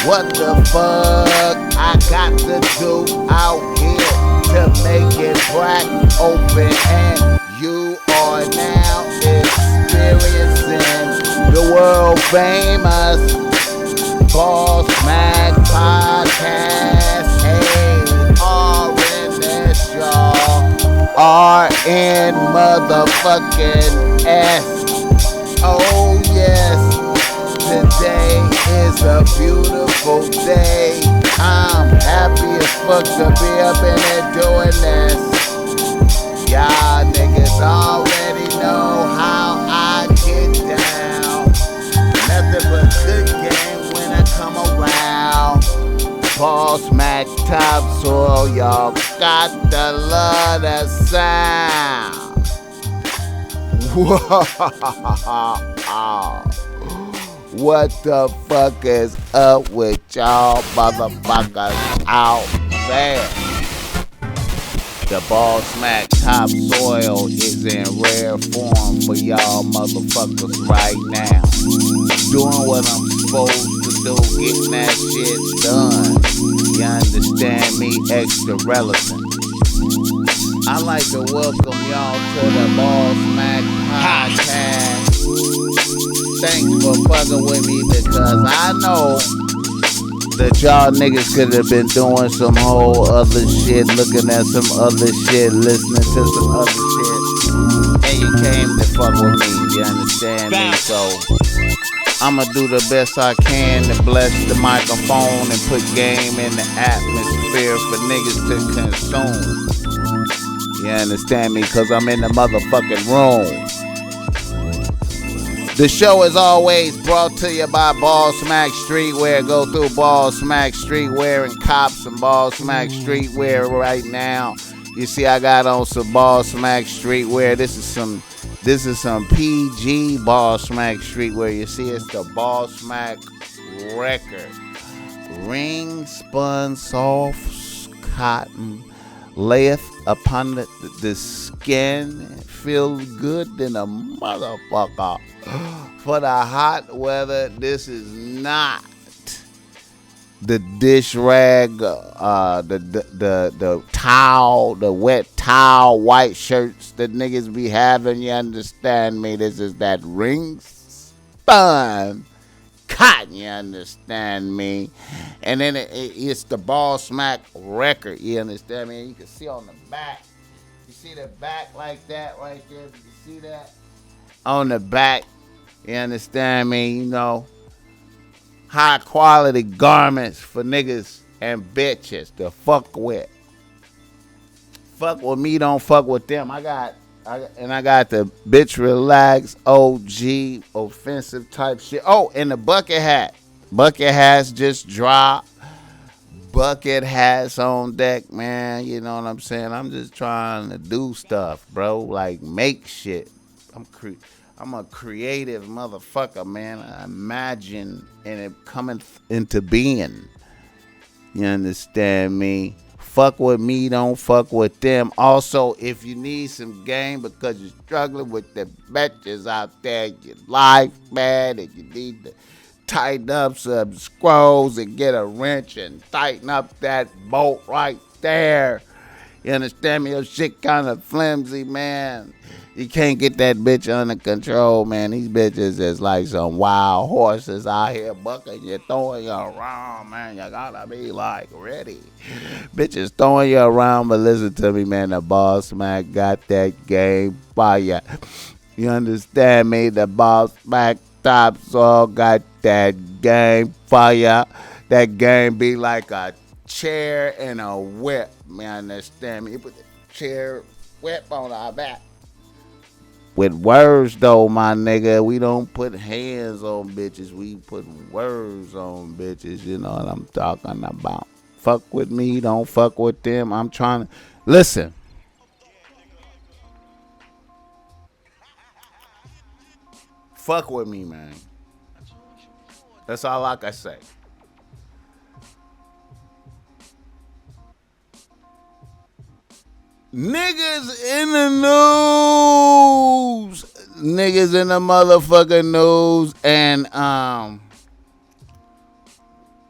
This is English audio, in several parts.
What the fuck I got to do out here to make it black open? And you are now experiencing the world famous Bossmack podcast. Hey, RNS, y'all. RN motherfucking S. Oh, yes. Today is a beautiful day. I'm happy as fuck to be up in here doing this. Y'all niggas already know how I get down. Nothing but good game when I come around. Bossmack topsoil, y'all got to love the sound. What the fuck is up with y'all motherfuckers out there? The Bossmack topsoil is in rare form for y'all motherfuckers right now. Doing what I'm supposed to do, getting that shit done. You understand me? Extra relevant. I'd like to welcome y'all to the Bossmack podcast. Thanks for fucking with me because I know that y'all niggas could have been doing some whole other shit, looking at some other shit, listening to some other shit, and you came to fuck with me, you understand me? So I'ma do the best I can to bless the microphone and put game in the atmosphere for niggas to consume. You understand me? Cause I'm in the motherfucking room. The show is always brought to you by Bossmack Streetwear. Go through Bossmack Streetwear and cop some Bossmack Streetwear right now. You see, I got on some Bossmack Streetwear. This is some PG Bossmack Streetwear. You see, it's the Bossmack record. Ring spun soft cotton layeth upon the skin. Feel good than a motherfucker. For the hot weather, this is not the dish rag, the towel, the wet towel, white shirts that niggas be having. You understand me? This is that ring spun cotton. You understand me? And then it's the Bossmack record. You understand me? You can see on the back. You see the back like that right there? You see that? On the back, you understand me? You know, high quality garments for niggas and bitches to fuck with. Fuck with me, don't fuck with them. I got the bitch relax OG offensive type shit. Oh, and the bucket hat. Bucket hats just dropped. Bucket hats on deck, man. You know what I'm saying? I'm just trying to do stuff, bro. Like make shit. I'm a creative motherfucker, man. I imagine and it coming into being. You understand me? Fuck with me, don't fuck with them. Also, if you need some game because you're struggling with the bitches out there in your life, man, and you need to tighten up some screws and get a wrench and tighten up that bolt right there. You understand me? Your shit kind of flimsy, man. You can't get that bitch under control, man. These bitches is like some wild horses out here bucking you, throwing you around, man. You gotta be like ready. Bitches throwing you around, but listen to me, man. The Bossmack got that game fire. You understand me? The Bossmack topsoil got that game fire. That game be like a chair and a whip. Man, understand me? You put the chair whip on our back. With words though, my nigga, we don't put hands on bitches. We put words on bitches. You know what I'm talking about. Fuck with me, don't fuck with them. I'm trying to listen. Fuck with me, man. That's all I can say. Niggas in the news. Niggas in the motherfucking news. And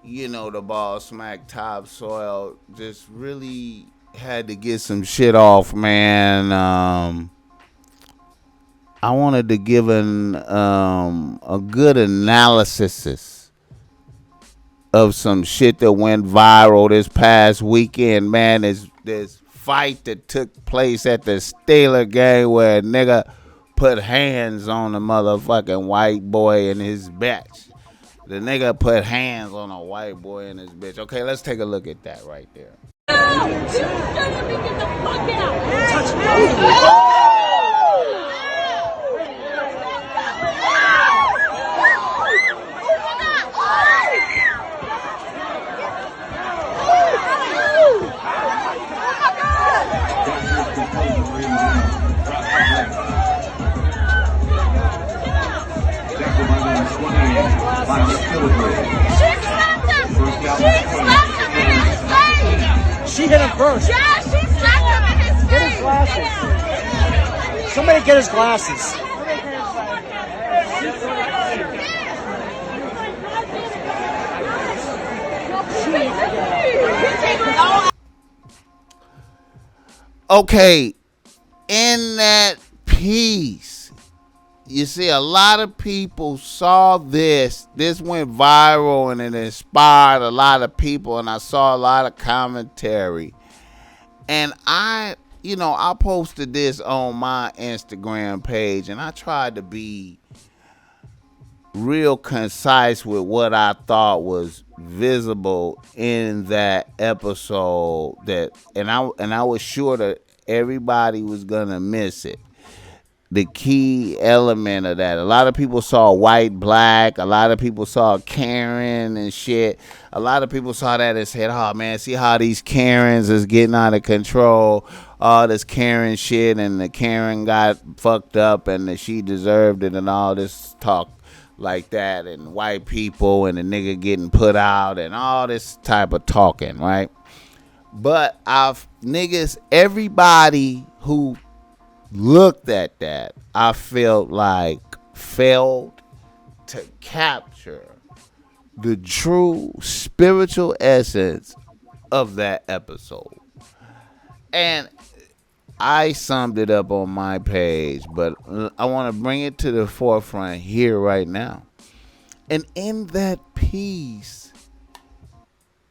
the Bossmack topsoil just really had to get some shit off, man. I wanted to give a good analysis of some shit that went viral this past weekend, man. This fight that took place at the Steeler game where a nigga put hands on a motherfucking white boy and his bitch. The nigga put hands on a white boy and his bitch. Okay, let's take a look at that right there. No! You let me get the fuck out! Touch me! She hit him first. Yeah, she slapped him in his face. Get his glasses. Somebody get his glasses. Okay, in that piece, you see a lot of people saw this. This went viral and it inspired a lot of people, and I saw a lot of commentary. And I posted this on my Instagram page, and I tried to be real concise with what I thought was visible in that episode, and I was sure that everybody was gonna miss it. The key element of that. A lot of people saw white, black. A lot of people saw Karen and shit. A lot of people saw that and said, oh, man, see how these Karens is getting out of control. All this Karen shit, and the Karen got fucked up and she deserved it, and all this talk like that, and white people and the nigga getting put out and all this type of talking, right? But everybody who looked at that, I felt like failed to capture the true spiritual essence of that episode. And I summed it up on my page, but I want to bring it to the forefront here right now. And in that piece,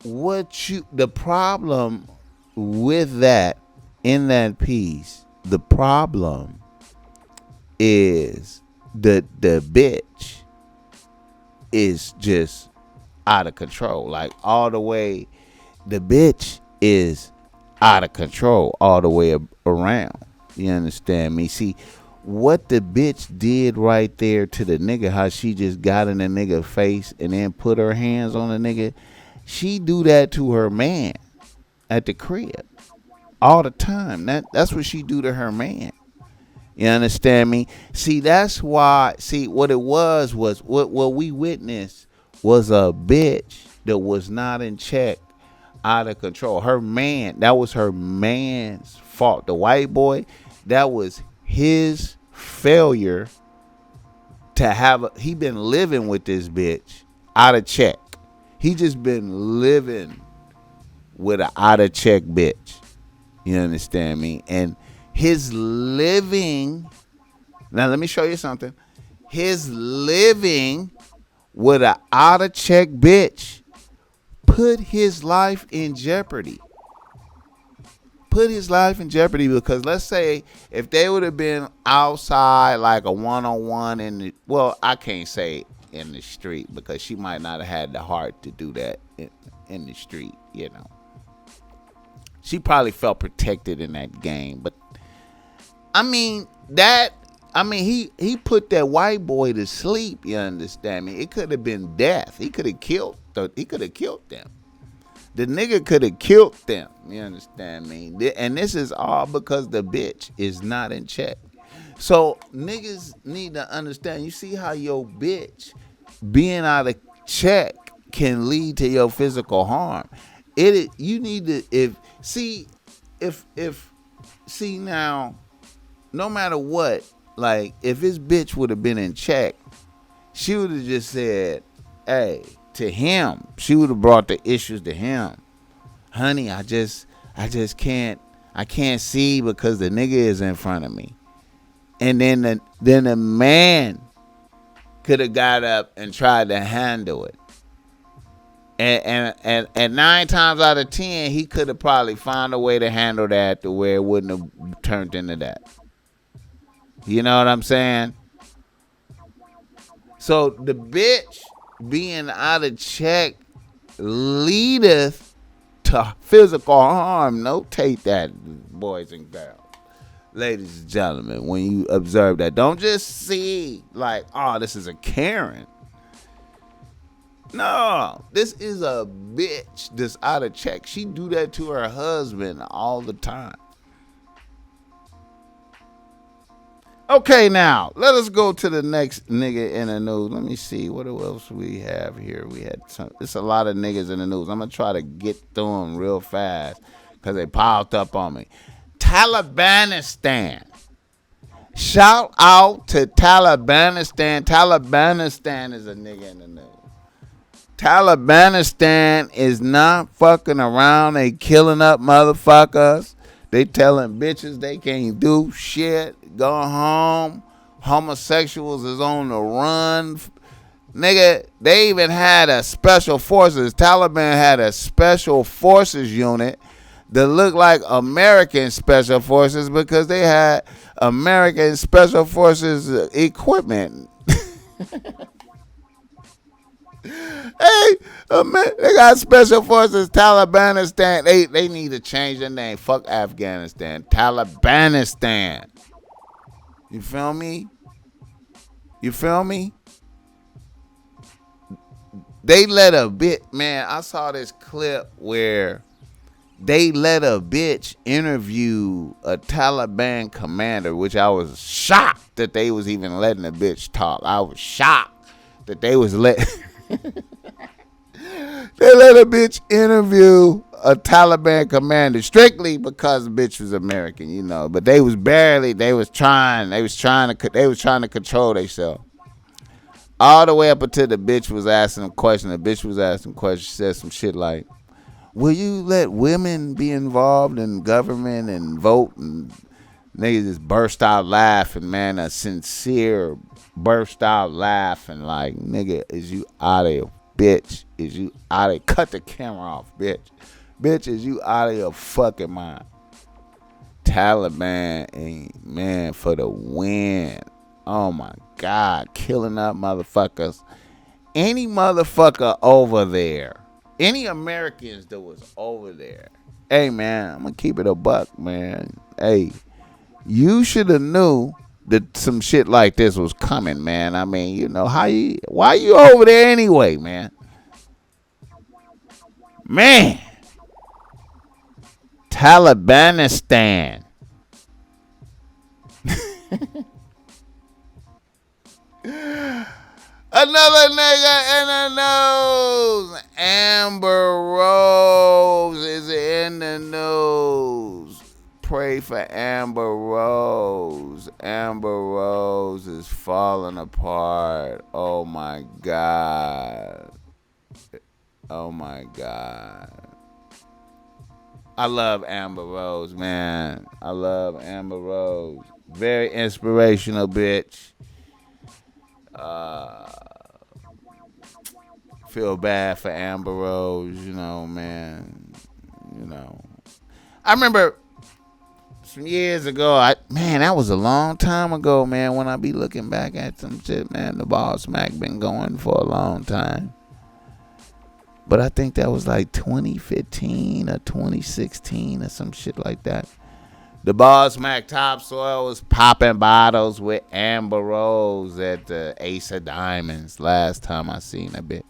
the problem with that, in that piece, the problem is the bitch is just out of control. Like, all the way, the bitch is out of control all the way around. You understand me? See, what the bitch did right there to the nigga, how she just got in the nigga face and then put her hands on the nigga, she do that to her man at the crib all the time. That's what she do to her man. You understand me? See, that's why, what it was what we witnessed was a bitch that was not in check, out of control. Her man, that was her man's fault. The white boy, that was his failure to have he been living with this bitch out of check. He just been living with an out of check bitch. You understand me? And his living, now let me show you something. His living with an out of check bitch put his life in jeopardy. Put his life in jeopardy, because let's say if they would have been outside like a one-on-one I can't say in the street, because she might not have had the heart to do that in the street, She probably felt protected in that game, but he put that white boy to sleep, you understand me? It could have been death. He could have killed them. The nigga could have killed them, you understand me? And this is all because the bitch is not in check. So niggas need to understand, you see how your bitch being out of check can lead to your physical harm. You need to now, no matter what, like if his bitch would have been in check, she would have just said, hey, to him. She would have brought the issues to him. Honey, I just can't. I can't see because the nigga is in front of me. And then the man could have got up and tried to handle it. And 9 times out of 10, he could have probably found a way to handle that to where it wouldn't have turned into that. You know what I'm saying? So the bitch being out of check leadeth to physical harm. Notate that, boys and girls. Ladies and gentlemen, when you observe that, don't just see like, oh, this is a Karen. No, this is a bitch that's out of check. She do that to her husband all the time. Okay, now let us go to the next nigga in the news. Let me see what else we have here. It's a lot of niggas in the news. I'm gonna try to get through them real fast because they piled up on me. Talibanistan. Shout out to Talibanistan. Talibanistan is a nigga in the news. Talibanistan is not fucking around. They killing up motherfuckers. They telling bitches they can't do shit. Go home. Homosexuals is on the run. Nigga, they even had a special forces. Taliban had a special forces unit that looked like American special forces because they had American special forces equipment. Hey, they got special forces. Talibanistan. They need to change their name. Fuck Afghanistan. Talibanistan. You feel me? You feel me? They let a bit, man. I saw this clip where they let a bitch interview a Taliban commander, which I was shocked that they was even letting a bitch talk. I was shocked that they was let. They let a bitch interview a Taliban commander strictly because the bitch was American, you know. But they was trying to control themselves. All the way up until the bitch was asking them questions. The bitch was asking questions. She said some shit like, will you let women be involved in government and vote? And niggas just burst out laughing, man. A sincere burst out laughing like, nigga, is you out of here? Bitch, is you out of? Cut the camera off, bitch. Bitch, is you out of your fucking mind? Taliban, ain't man, for the win. Oh my God, killing up motherfuckers. Any motherfucker over there, any Americans that was over there. Hey man, I'm gonna keep it a buck, man. Hey, you should have knew that some shit like this was coming, man. I mean, you know, why you over there anyway, man? Man. Talibanistan. Another nigga in the news. Amber Rose is in the news. Pray for Amber Rose. Amber Rose is falling apart. Oh my God. Oh my God. I love Amber Rose, man. I love Amber Rose. Very inspirational bitch. Feel bad for Amber Rose, you know, man. You know. I remember some years ago, that was a long time ago, man, when I be looking back at some shit, man. The Bossmack been going for a long time. But I think that was like 2015 or 2016 or some shit like that. The Bossmack Topsoil was popping bottles with Amber Rose at the Ace of Diamonds last time I seen a bitch.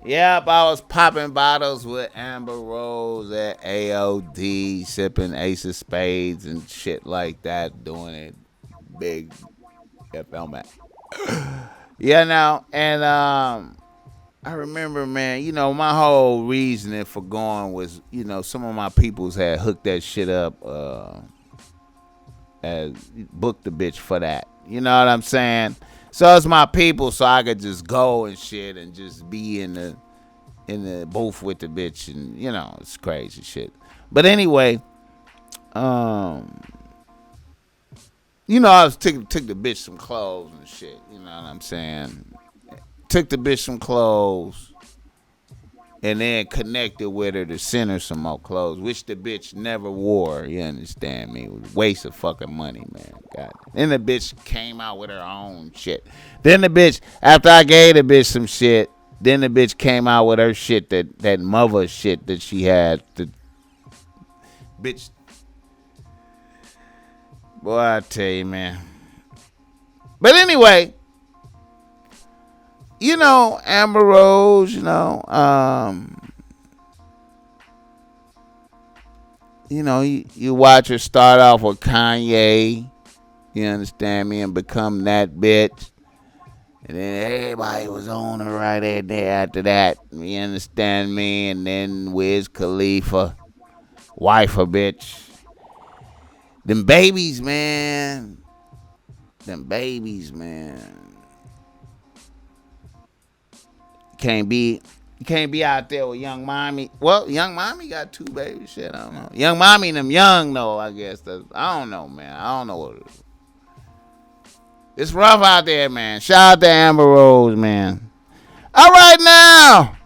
Yep, I was popping bottles with Amber Rose at AOD, sipping Ace of Spades and shit like that, doing it big ALPHAMALE. Yeah, now, and I remember, man, you know, my whole reasoning for going was, you know, some of my peoples had hooked that shit up, booked the bitch for that. You know what I'm saying? So it's my people, so I could just go and shit and just be in the booth with the bitch, and it's crazy shit. But anyway, I was took the bitch some clothes and shit. You know what I'm saying? Took the bitch some clothes. And then connected with her to send her some more clothes, which the bitch never wore. You understand me? It was a waste of fucking money, man. God. Then the bitch came out with her own shit. Then the bitch, after I gave the bitch some shit, then the bitch came out with her shit, that mother shit that she had. The bitch, boy, I tell you, man. But anyway, Amber Rose, you watch her start off with Kanye, you understand me, and become that bitch. And then everybody was on her right there after that, you understand me, and then Wiz Khalifa, wife a bitch. Them babies, man. You can't be out there with Young Mommy. Well, Young Mommy got 2 babies. Shit, I don't know. Young Mommy and them young though, I guess. I don't know, man. I don't know what it is. It's rough out there, man. Shout out to Amber Rose, man. All right, now.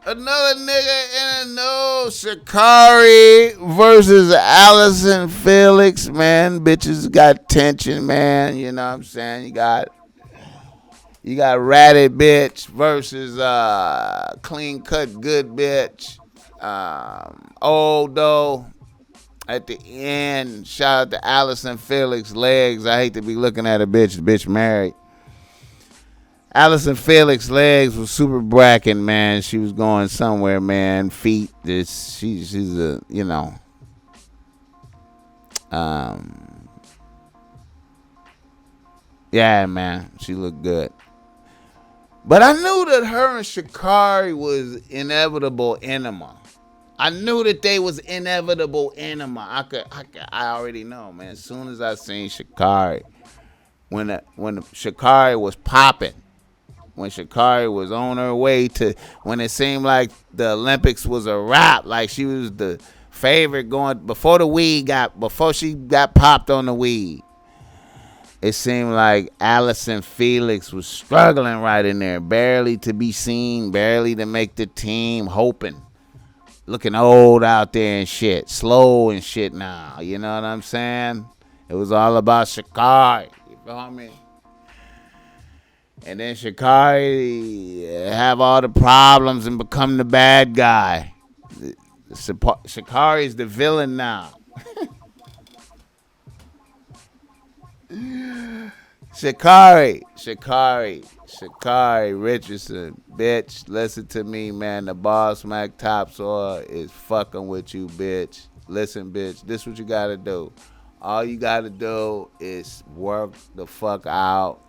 Another nigga in a no. Sha'Carri versus Allison Felix, man. Bitches got tension, man. You know what I'm saying? You got ratted bitch versus clean cut good bitch. Old though. At the end, shout out to Allison Felix legs. I hate to be looking at a bitch. The bitch married. Allison Felix legs was super bracking, man. She was going somewhere, man. Feet. She's a yeah, man. She looked good. But I knew that her and Sha'Carri was inevitable enema. I knew that they was inevitable enema. I already know, man. As soon as I seen Sha'Carri, when Sha'Carri was popping, when Sha'Carri was on her way to, when it seemed like the Olympics was a wrap, like she was the favorite going before she got popped on the weed. It seemed like Allison Felix was struggling right in there, barely to be seen, barely to make the team, hoping. Looking old out there and shit. Slow and shit now. You know what I'm saying? It was all about Sha'Carri. You feel me? And then Sha'Carri have all the problems and become the bad guy. Sha'Carri's the villain now. Sha'Carri Richardson, bitch, listen to me, man. The Bossmack topsoil is fucking with you, bitch. Listen, bitch, this what you gotta do. All you gotta do is work the fuck out.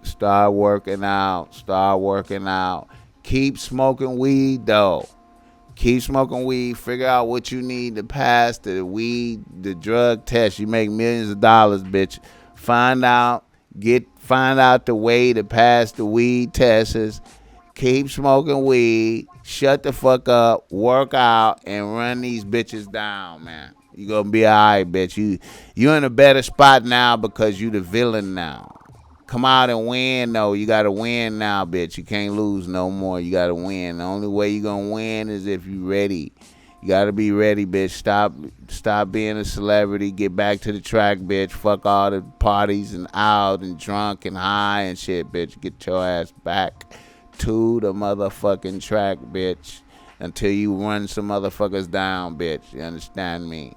Start working out. Keep smoking weed, though. Keep smoking weed. Figure out what you need to pass the drug test. You make millions of dollars, bitch. Find out the way to pass the weed tests. Keep smoking weed. Shut the fuck up. Work out and run these bitches down, man. You gonna be alright, bitch. You in a better spot now because you the villain now. Come out and win, though. You gotta win now, bitch. You can't lose no more. You gotta win. The only way you gonna win is if you ready. You gotta be ready, bitch. Stop being a celebrity. Get back to the track, bitch. Fuck all the parties and out and drunk and high and shit, bitch. Get your ass back to the motherfucking track, bitch. Until you run some motherfuckers down, bitch. You understand me?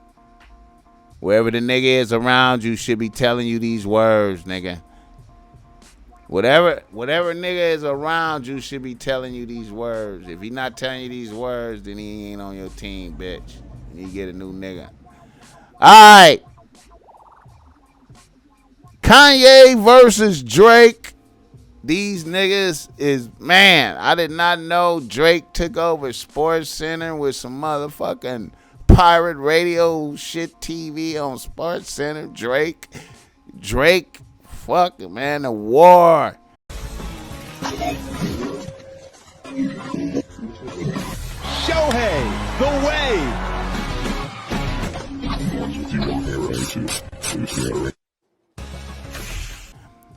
Wherever the nigga is around you should be telling you these words, nigga. Whatever nigga is around you should be telling you these words. If he not telling you these words, then he ain't on your team, bitch. You get a new nigga. Alright. Kanye versus Drake. These niggas is, man, I did not know Drake took over Sports Center with some motherfucking pirate radio shit TV on Sports Center. Drake Fuck it, man. The war. Shohei, the way.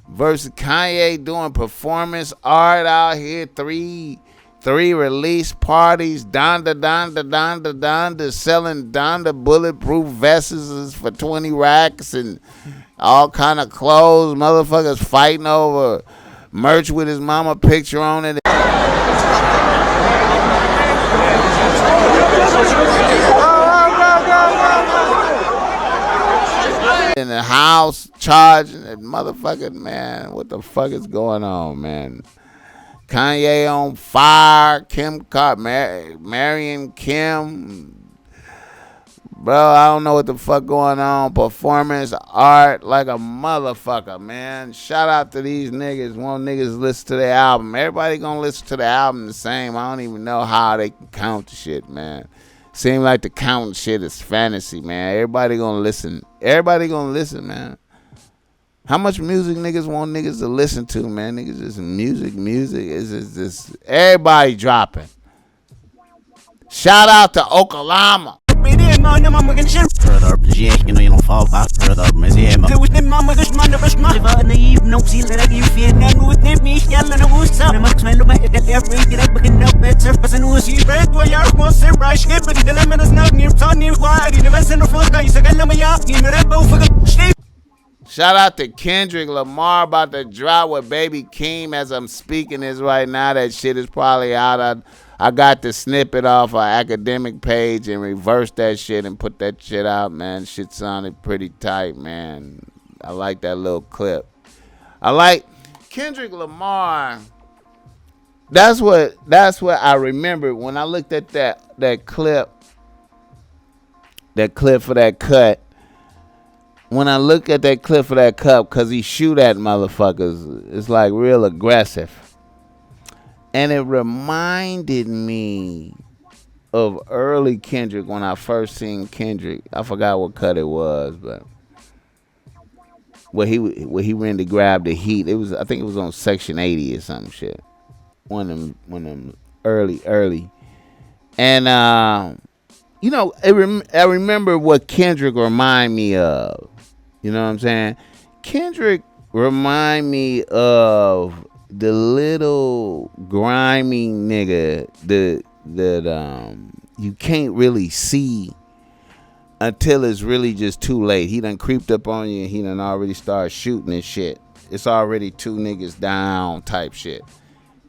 Versus Kanye doing performance art out here. Three release parties. Donda selling Donda bulletproof vests for 20 racks and all kind of clothes. Motherfuckers fighting over merch with his mama picture on it. In the house charging that motherfucker, man. What the fuck is going on, man? Kanye on fire. Marion Kim. Bro, I don't know what the fuck going on. Performance art like a motherfucker, man. Shout out to these niggas. Want niggas listen to the album. Everybody gonna listen to the album the same. I don't even know how they can count the shit, man. Seem like the counting shit is fantasy, man. Everybody gonna listen. Everybody gonna listen, man. How much music niggas want niggas to listen to, man? Niggas just music is just everybody dropping. Shout out to Oklahoma. Further up the jack, you know you don't fall back further up my zame. It was them mama gosh man never smart. Live on the eve, no seal that you feel and with them me yell and who's up. Max man look at the every get up and up at surface and who's you break where you're most rush get but the lemon is not near Tony why the best in the full guys again let me up in the both for Shout out to Kendrick Lamar about to drop with Baby Keem as I'm speaking this right now. That shit is probably out. I got the snippet off our academic page and reversed that shit and put that shit out, man. Shit sounded pretty tight, man. I like that little clip. I like Kendrick Lamar. That's what I remember when I looked at that clip for that cut. When I look at that clip for that cup, because he shoot at motherfuckers, it's like real aggressive. And it reminded me of early Kendrick when I first seen Kendrick. I forgot what cut it was, but where he ran to grab the heat. I think it was on Section 80 or some shit. One of them early. And you know, I remember what Kendrick remind me of. You know what I'm saying? Kendrick remind me of the little grimy nigga that you can't really see until it's really just too late. He done creeped up on you and he done already started shooting and shit. It's already two niggas down type shit.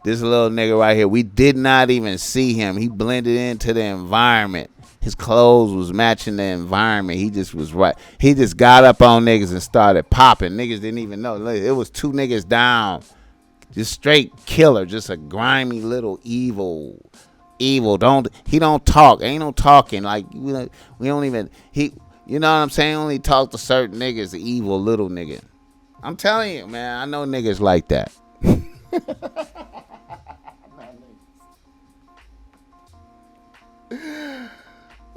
This little nigga right here, we did not even see him. He blended into the environment. His clothes was matching the environment. He just was right. He just got up on niggas and started popping. Niggas didn't even know. It was two niggas down. Just straight killer. Just a grimy little evil. He don't talk. Ain't no talking. Like we don't even. You know what I'm saying? Only talk to certain niggas. The evil little nigga. I'm telling you, man. I know niggas like that.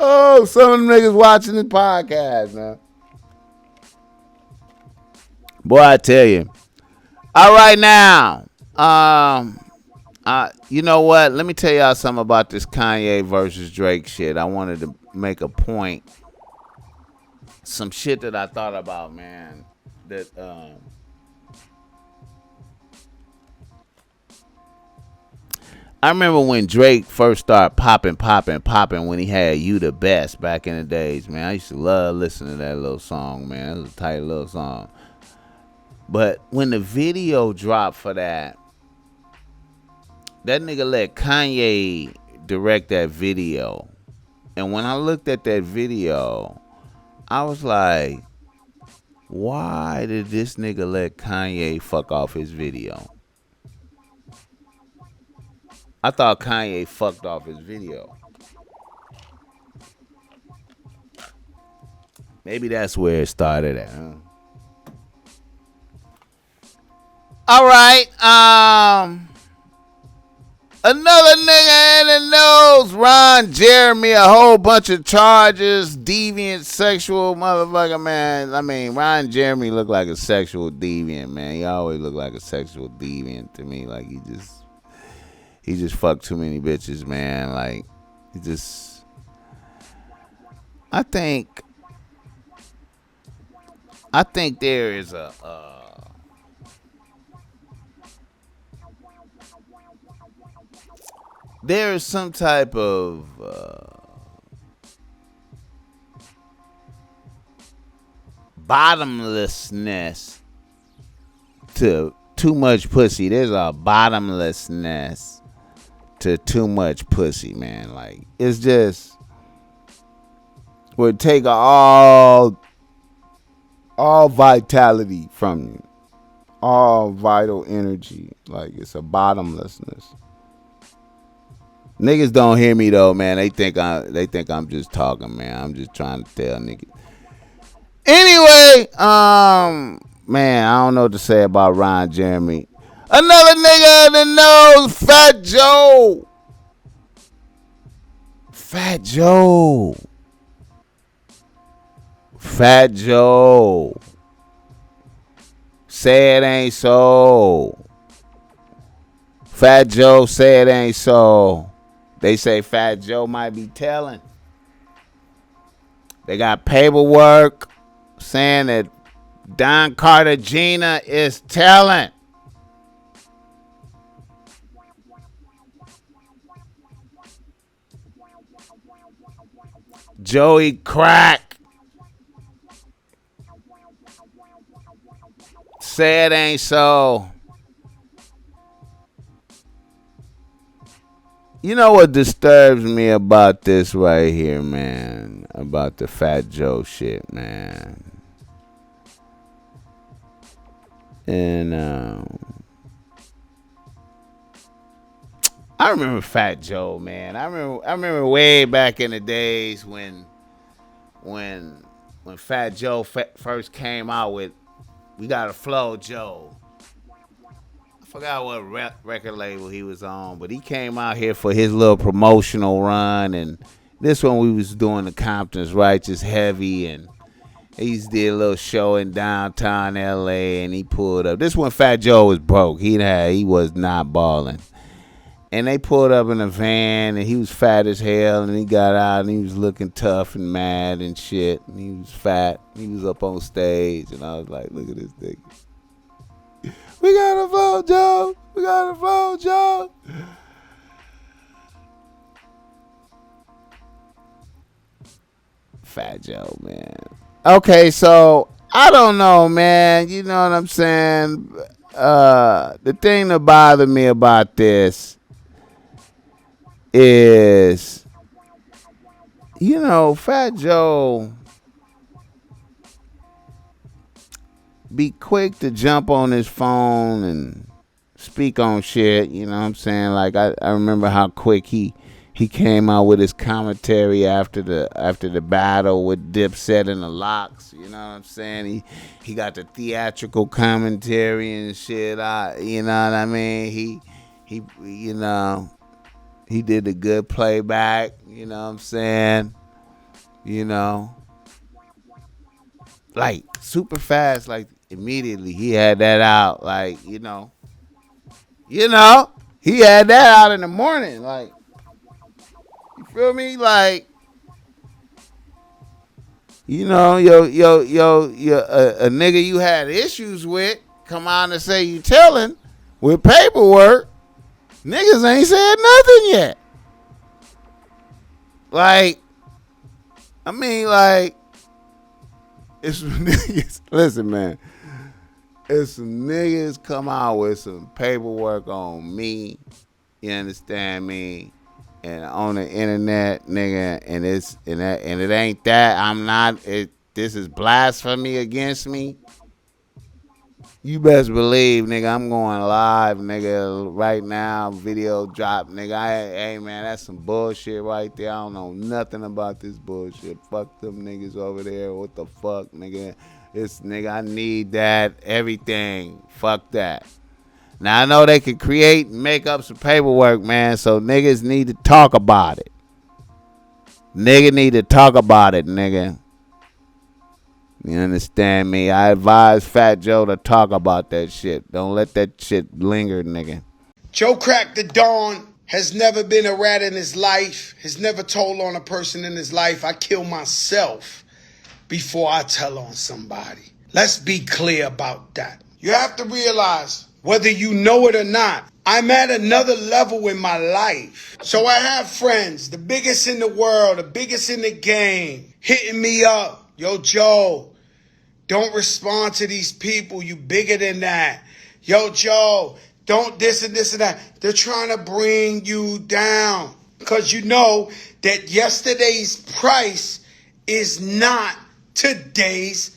Oh, some of them niggas watching this podcast, man. Boy, I tell you. All right, now. You know what? Let me tell y'all something about this Kanye versus Drake shit. I wanted to make a point. Some shit that I thought about, man. That I remember when Drake first started popping when he had You the Best back in the days, man. I used to love listening to that little song, man. It was a tight little song. But when the video dropped for that nigga let Kanye direct that video. And when I looked at that video, I was like, why did this nigga let Kanye fuck off his video? I thought Kanye fucked off his video. Maybe that's where it started at, huh? All right. Another nigga in the nose, Ron Jeremy, a whole bunch of charges, deviant, sexual motherfucker, man. I mean, Ron Jeremy looked like a sexual deviant, man. He always looked like a sexual deviant to me. Like, he just fucked too many bitches, man. Like, he just, I think there is there is some type of bottomlessness to too much pussy. There's a bottomlessness to too much pussy, man. Like, it's just would take all vitality from you, all vital energy. Like, it's a bottomlessness. Niggas don't hear me though, man. They think I'm just talking, man. I'm just trying to tell niggas. Anyway, man, I don't know what to say about Ron Jeremy. Another nigga in the nose, Fat Joe. Fat Joe. Fat Joe. Say it ain't so. Fat Joe say it ain't so. They say Fat Joe might be telling. They got paperwork saying that Don Cartagena is telling. Joey Crack say it ain't so. You know what disturbs me about this right here, man? About the Fat Joe shit, man. And I remember Fat Joe, man. I remember way back in the days when Fat Joe first came out with "We Gotta Flow Joe." I forgot what record label he was on, but he came out here for his little promotional run, and this one we was doing the Compton's Righteous Heavy, and he did a little show in downtown LA, and he pulled up. This one Fat Joe was broke. He was not balling. And they pulled up in a van, and he was fat as hell, and he got out, and he was looking tough and mad and shit, and he was fat. He was up on stage, and I was like, look at this nigga. We got a flow, Joe. We got a flow, Joe. Fat Joe, man. Okay, so I don't know, man. You know what I'm saying? The thing that bothered me about this is, you know, Fat Joe be quick to jump on his phone and speak on shit, you know what I'm saying? Like, I remember how quick he came out with his commentary after the battle with Dipset and the Locks, you know what I'm saying? He got the theatrical commentary and shit. You know what I mean? He you know, he did a good playback, you know what I'm saying? You know, like super fast, like immediately he had that out, like, you know, he had that out in the morning, like, you feel me? Like, you know, a nigga you had issues with come on and say you telling with paperwork. Niggas ain't said nothing yet. Like, I mean, like, it's some niggas. Listen, man. It's some niggas come out with some paperwork on me. You understand me? And on the internet, nigga, and it ain't that. I'm not. This is blasphemy against me. You best believe, nigga, I'm going live, nigga, right now. Video drop, nigga. Hey, man, that's some bullshit right there. I don't know nothing about this bullshit. Fuck them niggas over there. What the fuck, nigga? Nigga, I need that. Everything. Fuck that. Now I know they can create and make up some paperwork, man. So niggas need to talk about it. Nigga need to talk about it, nigga. You understand me? I advise Fat Joe to talk about that shit. Don't let that shit linger, nigga. Joe Crack the Dawn has never been a rat in his life, has never told on a person in his life. I kill myself before I tell on somebody. Let's be clear about that. You have to realize, whether you know it or not, I'm at another level in my life. So I have friends, the biggest in the world, the biggest in the game, hitting me up. Yo, Joe, don't respond to these people. You bigger than that. Yo, Joe, don't this and this and that. They're trying to bring you down because you know that yesterday's price is not today's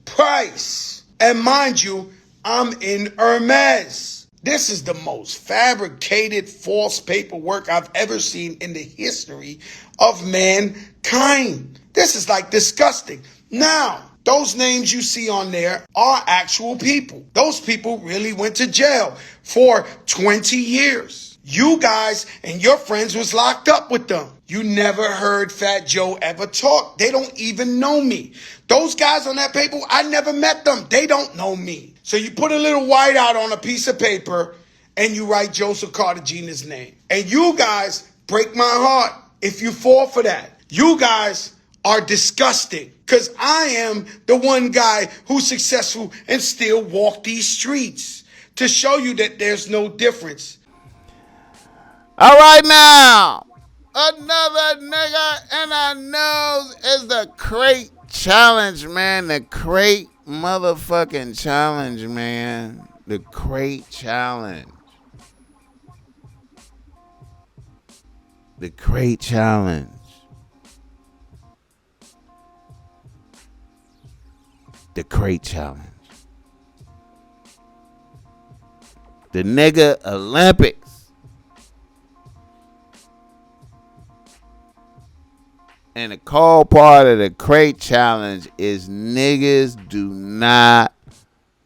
price. And mind you, I'm in Hermes. This is the most fabricated, false paperwork I've ever seen in the history of mankind. This is like disgusting. Now, those names you see on there are actual people. Those people really went to jail for 20 years. You guys and your friends was locked up with them. You never heard Fat Joe ever talk. They don't even know me. Those guys on that paper, I never met them. They don't know me. So you put a little whiteout on a piece of paper and you write Joseph Carter Jr.'s name. And you guys break my heart if you fall for that. You guys are disgusting because I am the one guy who's successful and still walk these streets to show you that there's no difference. All right now, another nigga in our nose is the crate challenge, man. The crate motherfucking challenge, man. The crate challenge. The crate challenge. The crate challenge. The nigga Olympics. And the cold part of the crate challenge is niggas do not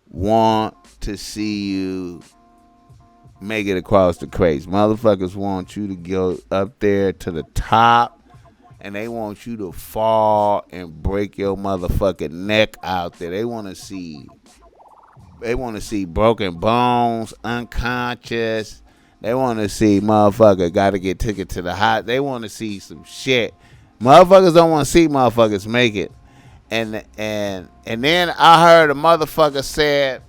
want to see you make it across the crates. Motherfuckers want you to go up there to the top and they want you to fall and break your motherfucking neck out there. They want to see broken bones, unconscious. They want to see motherfucker got to get ticket to the hot. They want to see some shit. Motherfuckers don't want to see motherfuckers make it. And then I heard a motherfucker said,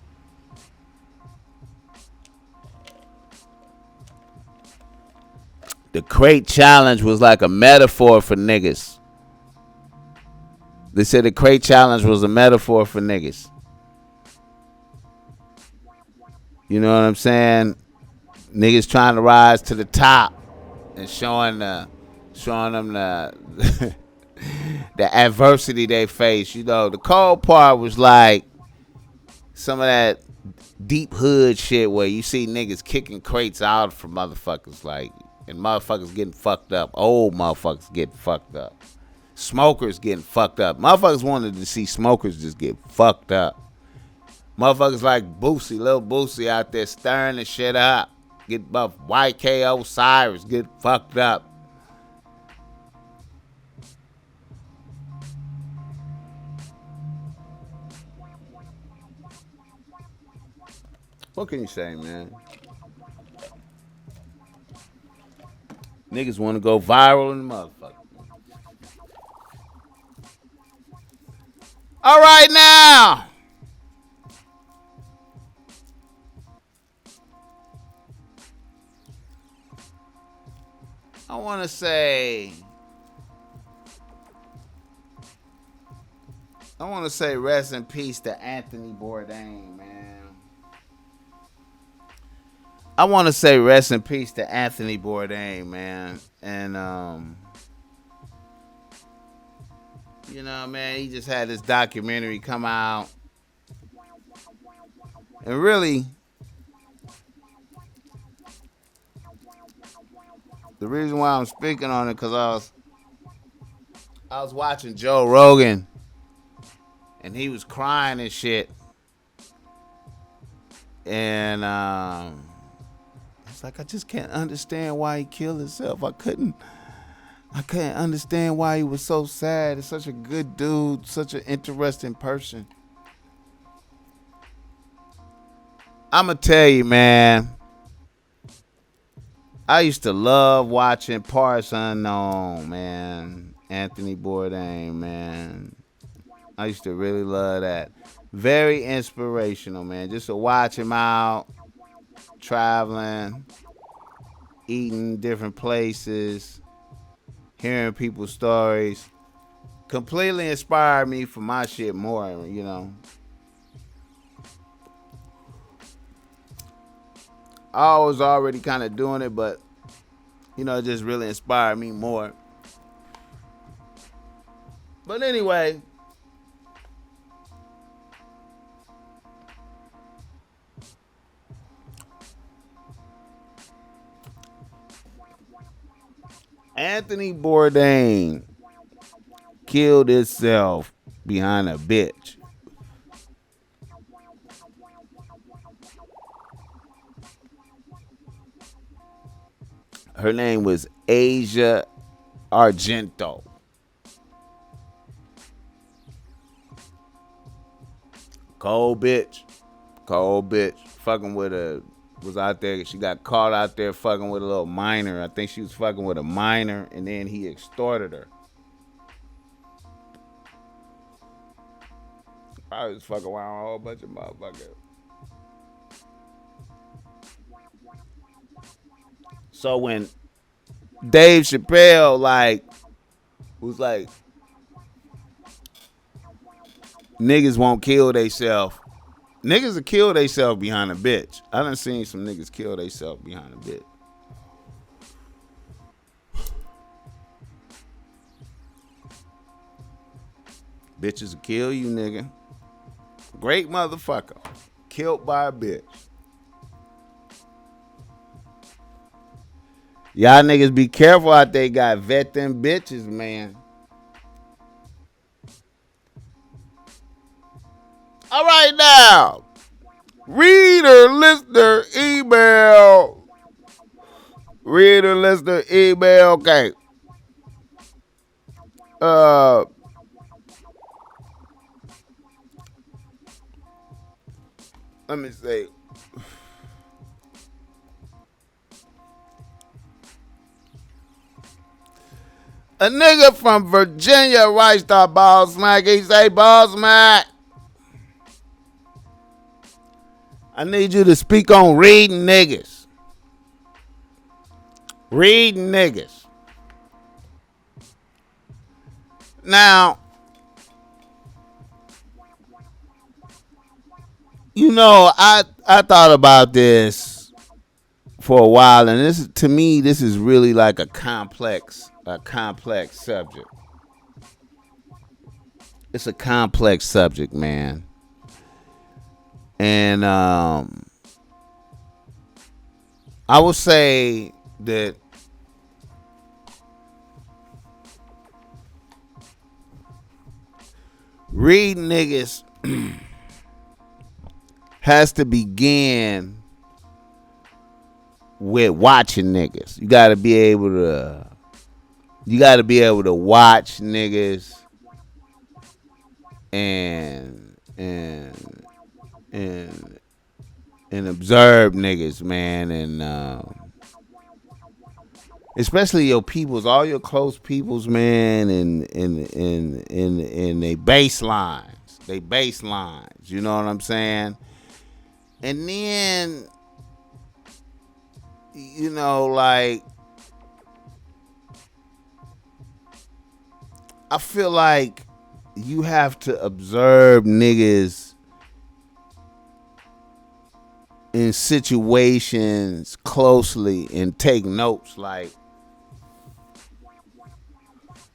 the crate challenge was like a metaphor for niggas. They said the crate challenge was a metaphor for niggas. You know what I'm saying? Niggas trying to rise to the top and showing them the the adversity they face. You know, the cold part was like some of that deep hood shit where you see niggas kicking crates out for motherfuckers, like, and motherfuckers getting fucked up. Old motherfuckers getting fucked up. Smokers getting fucked up. Motherfuckers wanted to see smokers just get fucked up. Motherfuckers like Boosie, Lil Boosie out there stirring the shit up. Get buff. YK Osiris get fucked up. What can you say, man? Niggas want to go viral in the motherfucker. All right now. I want to say rest in peace to Anthony Bourdain, man. I want to say rest in peace to Anthony Bourdain, man. And, you know, man, he just had this documentary come out. And really, the reason why I'm speaking on it, because I was watching Joe Rogan, and he was crying and shit. And it's like I just can't understand why he killed himself. I couldn't understand why he was so sad. He's such a good dude, such an interesting person. I'ma tell you, man. I used to love watching Parts Unknown, man. Anthony Bourdain, man. I used to really love that. Very inspirational, man. Just to watch him out, traveling, eating different places, hearing people's stories. Completely inspired me for my shit more, you know. I was already kind of doing it, but, you know, it just really inspired me more. But anyway, Anthony Bourdain killed himself behind a bitch. Her name was Asia Argento. Cold bitch. Fucking with was out there. She got caught out there fucking with a little minor. I think she was fucking with a minor, and then he extorted her. I was fucking around with a whole bunch of motherfuckers. So when Dave Chappelle was like, niggas won't kill theyself. Niggas will kill theyself behind a bitch. I done seen some niggas kill theyself behind a bitch. Bitches will kill you, nigga. Great motherfucker. Killed by a bitch. Y'all niggas be careful out there. Got vet them bitches, man. All right now. Reader, listener, email. Okay. Let me see. A nigga from Virginia writes to Bossmack. He say, Bossmack, I need you to speak on reading niggas. Reading niggas. Now, you know, I thought about this for a while, and this to me, this is really like a complex subject. It's a complex subject, man. And I would say that reading niggas has to begin with watching niggas. You gotta be able to watch niggas and observe niggas, man, and especially your peoples, all your close peoples, man, and they baselines. You know what I'm saying? And then, you know, like, I feel like you have to observe niggas in situations closely and take notes. Like,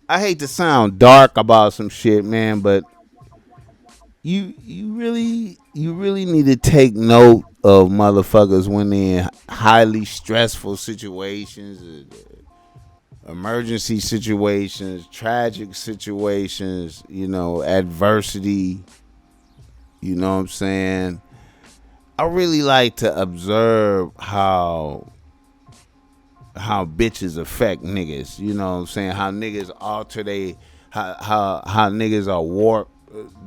I hate to sound dark about some shit, man, but you really need to take note of motherfuckers when they're in highly stressful situations, emergency situations, tragic situations, you know, adversity, you know what I'm saying? I really like to observe how bitches affect niggas. You know what I'm saying? How niggas alter how niggas are warped.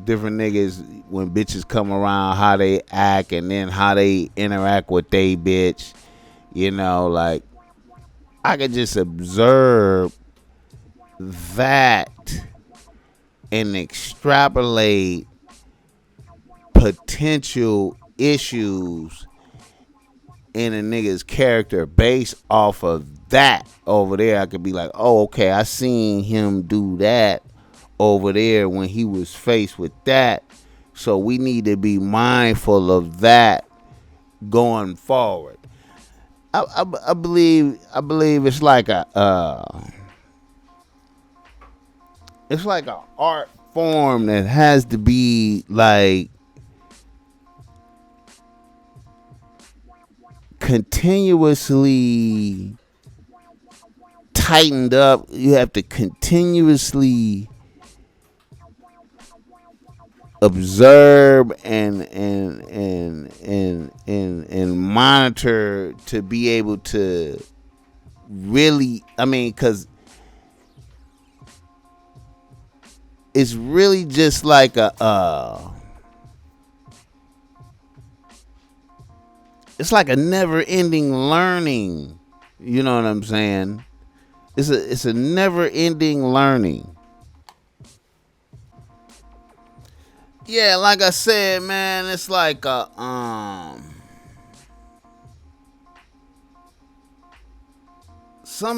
Different niggas when bitches come around, how they act, and then how they interact with they bitch. You know, like I could just observe that and extrapolate potential issues in a nigga's character based off of that over there. I could be like, oh, okay, I seen him do that over there when he was faced with that. So we need to be mindful of that going forward. I believe it's like a art form that has to be like continuously tightened up. You have to continuously observe and monitor to be able to really, I mean, because it's really just like it's like a never-ending learning. You know what I'm saying? It's a never-ending learning. Yeah, like I said, man, it's like some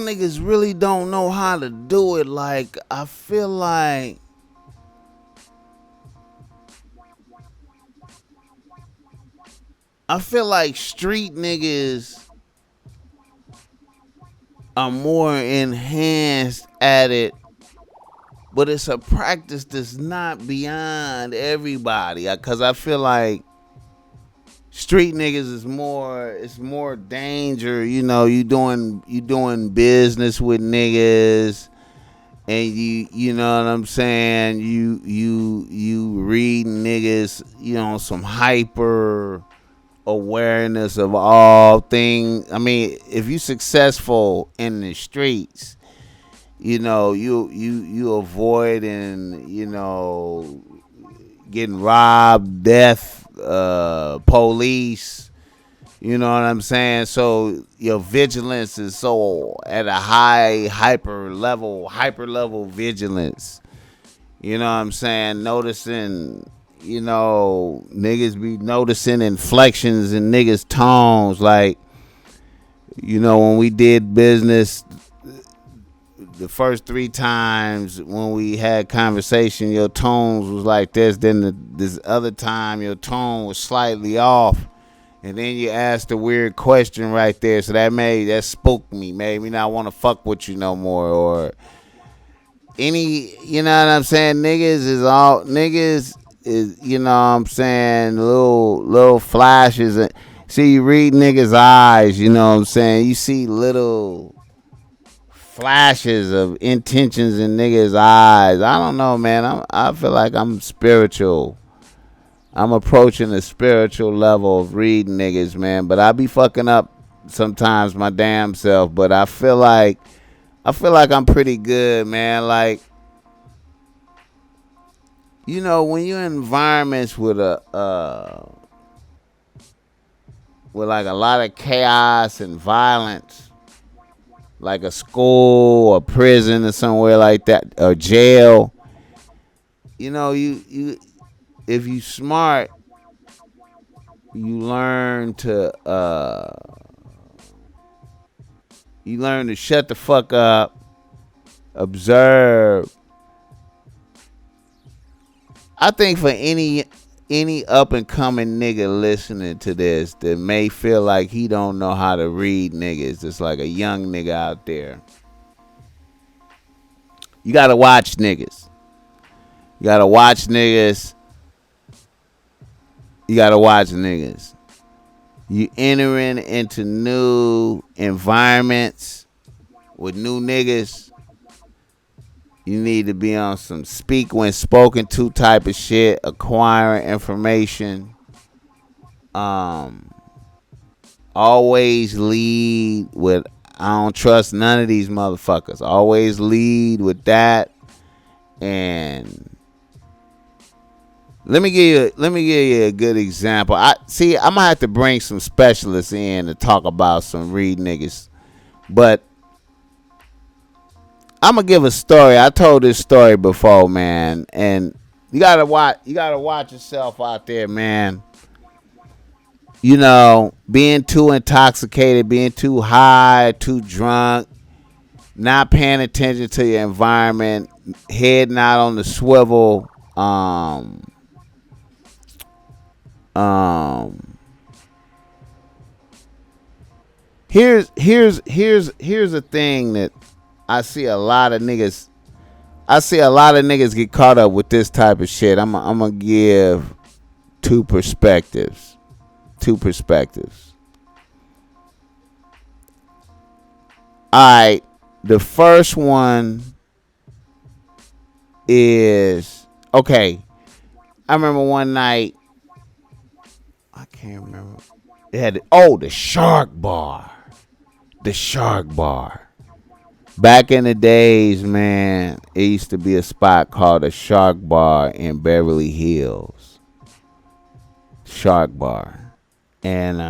niggas really don't know how to do it. Like I feel like street niggas are more enhanced at it, but it's a practice that's not beyond everybody. Cause I feel like street niggas is more danger. You know, you doing business with niggas, and you know what I'm saying. You read niggas, you know, some hyper awareness of all things. I mean, if you successful in the streets, you know, you avoiding, you know, getting robbed, death, police, you know what I'm saying? So your vigilance is so at a high hyper level vigilance. You know what I'm saying? Noticing, you know, niggas be noticing inflections in niggas' tones. Like, you know, when we did business the first 3 times when we had conversation, your tones was like this. Then this other time, your tone was slightly off. And then you asked a weird question right there. So that spooked me. Made me not want to fuck with you no more. Or any, you know what I'm saying? Niggas is, you know what I'm saying, little flashes. See, you read niggas' eyes, you know what I'm saying? You see little flashes of intentions in niggas' eyes. I don't know, man. I feel like I'm spiritual. I'm approaching the spiritual level of reading niggas, man. But I be fucking up sometimes my damn self. But I feel like I'm pretty good, man. Like, you know, when you're in environments with like a lot of chaos and violence, like a school or prison or somewhere like that, or jail, you know, you if you smart, you learn to shut the fuck up, observe. I think for any up and coming nigga listening to this that may feel like he don't know how to read niggas, it's like a young nigga out there. You gotta watch niggas. You gotta watch niggas. You entering into new environments with new niggas. You need to be on some speak when spoken to type of shit, acquiring information. Always lead with I don't trust none of these motherfuckers. Always lead with that. And let me give you a good example. I'm gonna have to bring some specialists in to talk about some read niggas. But I'm gonna give a story. I told this story before, man, and you gotta watch yourself out there, man. You know, being too intoxicated, being too high, too drunk, not paying attention to your environment, head not on the swivel. Here's a thing that I see a lot of niggas. I see a lot of niggas get caught up with this type of shit. I'm gonna give two perspectives. Alright, the first one is okay. I remember one night, I can't remember. They had the Shark Bar. The Shark Bar. Back in the days, man, it used to be a spot called the Shark Bar in Beverly Hills. Shark Bar. And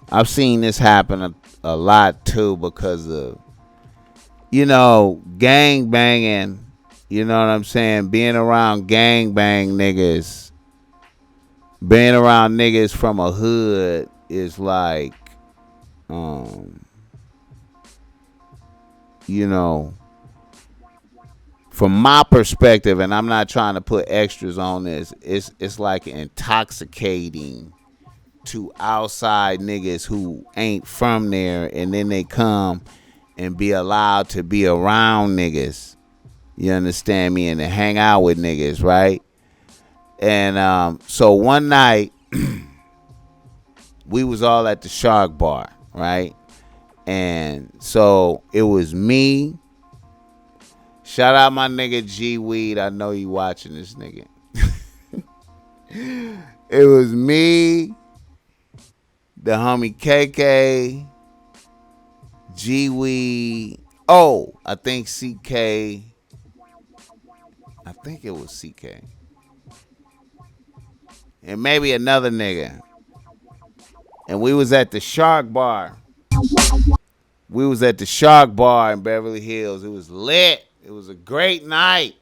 I've seen this happen a lot too because of, gang banging. You know what I'm saying? Being around gang bang niggas. Being around niggas from a hood is like, from my perspective, and I'm not trying to put extras on this, it's like intoxicating to outside niggas who ain't from there, and then they come and be allowed to be around niggas. You understand me? And to hang out with niggas, right? And so one night, we was all at the Shark Bar, right? And so it was me. Shout out my nigga G Weed. I know you watching this nigga. It was me, the homie KK, G Weed. Oh, I think CK. I think it was CK. And maybe another nigga. And we was at the Shark Bar. We was at the Shark Bar in Beverly Hills. It was lit. It was a great night.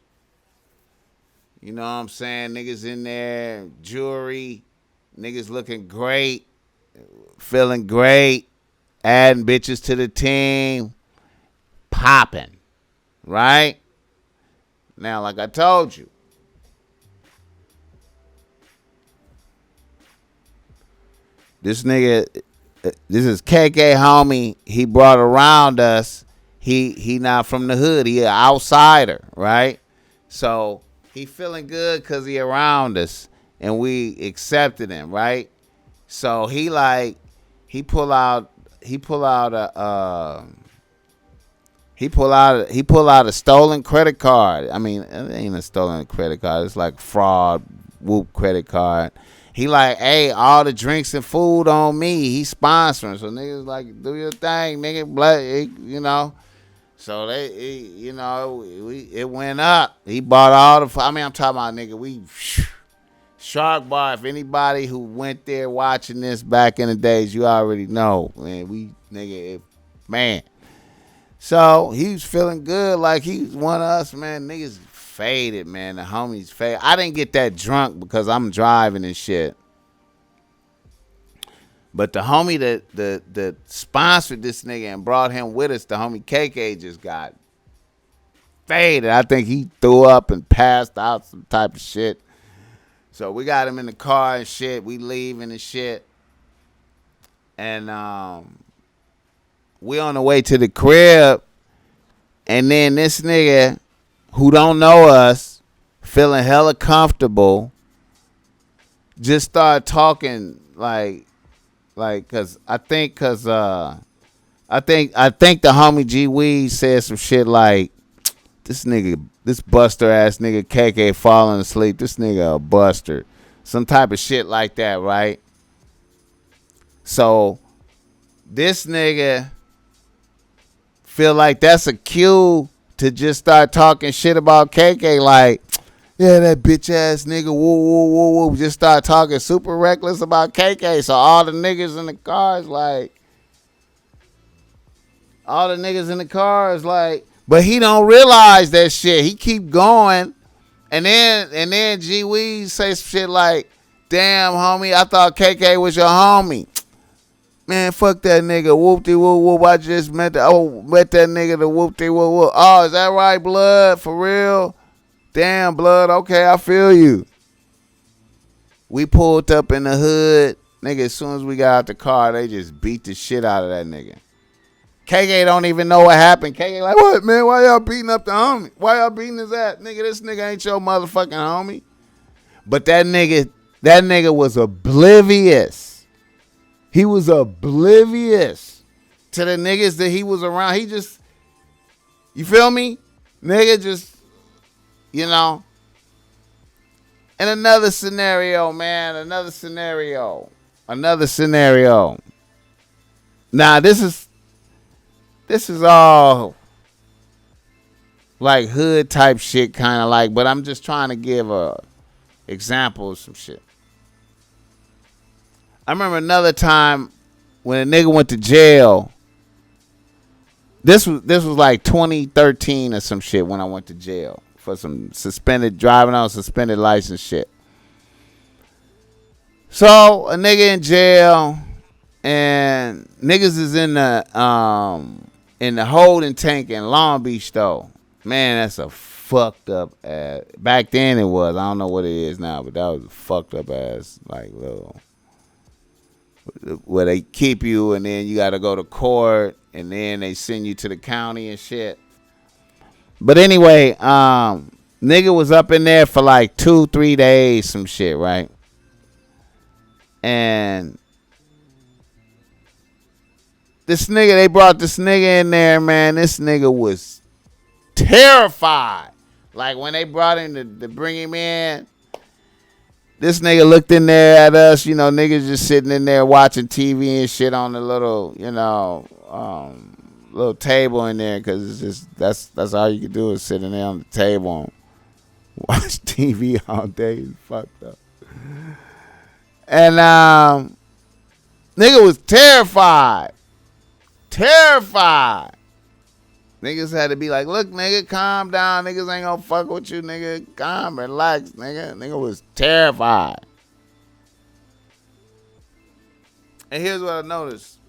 You know what I'm saying? Niggas in there, jewelry, niggas looking great, feeling great, adding bitches to the team, popping, right? Now, like I told you, this nigga, this is KK homie. He brought around us. He not from the hood. He an outsider, right? So he feeling good because he around us, and we accepted him, right? So he pull out a stolen credit card. I mean, it ain't a stolen credit card. It's like fraud whoop credit card. He like, hey, all the drinks and food on me. He sponsoring. So niggas like, do your thing, nigga. So it went up. He bought all the. I'm talking about nigga. Shark Bar. If anybody who went there watching this back in the days, you already know, man. So he was feeling good, like he was one of us, man. Niggas faded, man. The homies faded. I didn't get that drunk because I'm driving and shit. But the homie that sponsored this nigga and brought him with us, the homie KK, just got faded. I think he threw up and passed out, some type of shit. So we got him in the car and shit. We leaving and shit. And we on the way to the crib. And then this nigga who don't know us, feeling hella comfortable, just started talking like cause I think the homie G Weed said some shit like, this buster ass nigga KK falling asleep. This nigga a buster. Some type of shit like that, right? So this nigga feel like that's a cue to just start talking shit about KK, like, yeah, that bitch ass nigga, woo, woo, woo, woo. Just start talking super reckless about KK. So all the niggas in the cars, like, but he don't realize that shit. He keep going. And then G Weed say some shit like, damn, homie, I thought KK was your homie. Man, fuck that nigga. Whoop-de whoop whoop. I just met that nigga to whoop-de whoop whoop. Oh, is that right, blood? For real? Damn, blood. Okay, I feel you. We pulled up in the hood. Nigga, as soon as we got out the car, they just beat the shit out of that nigga. KK don't even know what happened. KK like, what, man? Why y'all beating up the homie? Why y'all beating his ass? Nigga, this nigga ain't your motherfucking homie. But that nigga was oblivious. He was oblivious to the niggas that he was around. He just, you feel me? Nigga just, you know. And another scenario, man. Another scenario. Now, this is all like hood type shit, kind of like, but I'm just trying to give a example of some shit. I remember another time when a nigga went to jail. This was like 2013 or some shit when I went to jail for some driving on suspended license shit. So a nigga in jail, and niggas is in the holding tank in Long Beach though. Man, that's a fucked up ass. Back then it was. I don't know what it is now, but that was a fucked up ass, like, little, where they keep you and then you got to go to court and then they send you to the county and shit. But anyway, nigga was up in there for like 2-3 days, some shit, right? And they brought this nigga in there, man. This nigga was terrified. Like, when they brought him to bring him in, this nigga looked in there at us, you know, niggas just sitting in there watching TV and shit on the little, you know, little table in there, because it's just, that's all you can do is sit in there on the table and watch TV all day. It's fucked up. And nigga was terrified. Niggas had to be like, look, nigga, calm down. Niggas ain't gonna fuck with you, nigga. Calm, relax, nigga. Nigga was terrified. And here's what I noticed.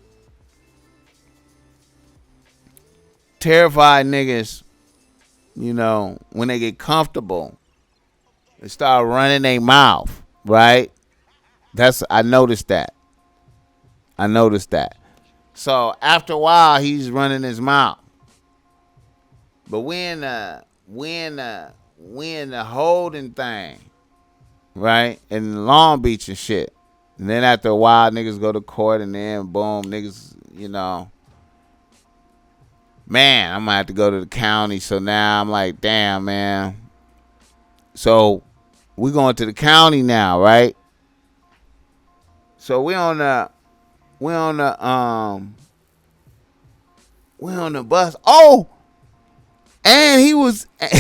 Terrified niggas, you know, when they get comfortable, they start running their mouth, right? I noticed that. So after a while, he's running his mouth. But when the holding thing, right, in Long Beach and shit, and then after a while, niggas go to court, and then boom, niggas, you know, man, I'm gonna have to go to the county. So now I'm like, damn, man. So we going to the county now, right? So we on the bus. Oh, and he was and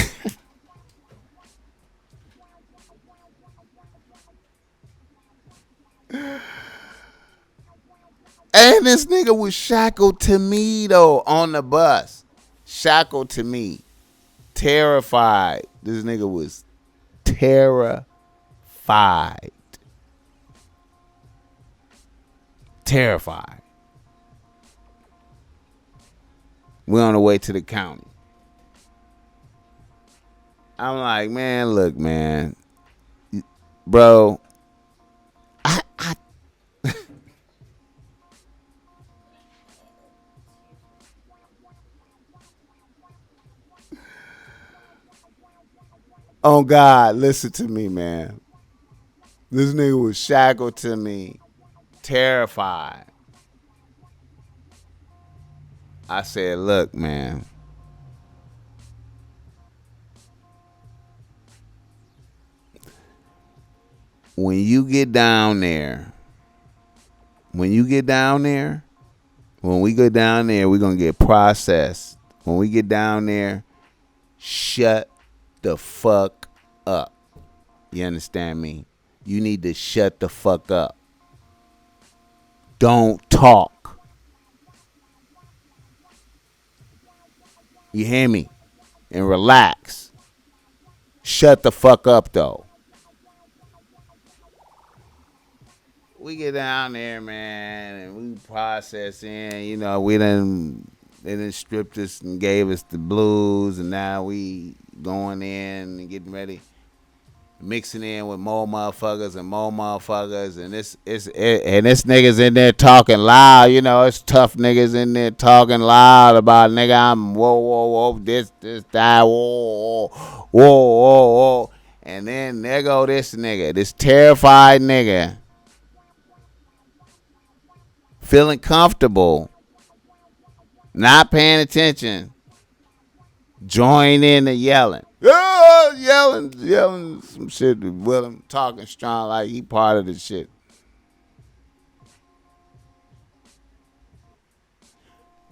this nigga was shackled to me though on the bus. Shackled to me. Terrified. This nigga was terrified. We're on the way to the county. I'm like, man, look, man. Bro, I oh God, listen to me, man. This nigga was shackled to me, terrified. I said, look, man. when you get down there, when we go down there, we're going to get processed. When we get down there, shut the fuck up. You understand me? You need to shut the fuck up. Don't talk. You hear me? And relax. Shut the fuck up, though. We get down there, man, and we process in. You know, they done stripped us and gave us the blues, and now we going in and getting ready, mixing in with more motherfuckers, and this niggas in there talking loud. You know, it's tough niggas in there talking loud about nigga. I'm whoa, this, that, whoa, and then there go this nigga, this terrified nigga. Feeling comfortable, not paying attention, join in the yelling. Yelling some shit with him, talking strong like he part of the shit.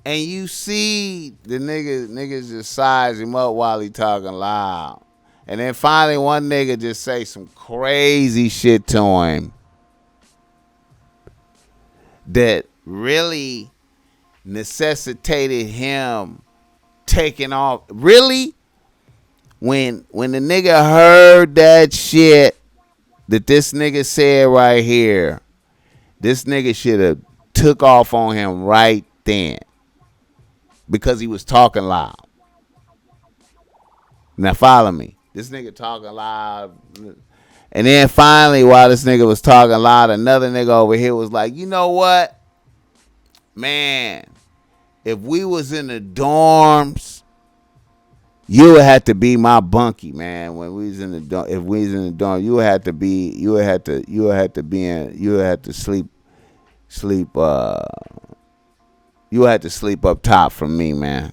And you see the niggas just size him up while he talking loud. And then finally one nigga just say some crazy shit to him that really necessitated him taking off. Really? When the nigga heard that shit that this nigga said right here, this nigga should have took off on him right then because he was talking loud. Now follow me. This nigga talking loud. And then finally, while this nigga was talking loud, another nigga over here was like, you know what? Man, if we was in the dorms, you would have to be my bunkie, man. When we was in the dorm, if we was in the dorm, you would have to sleep up top from me, man.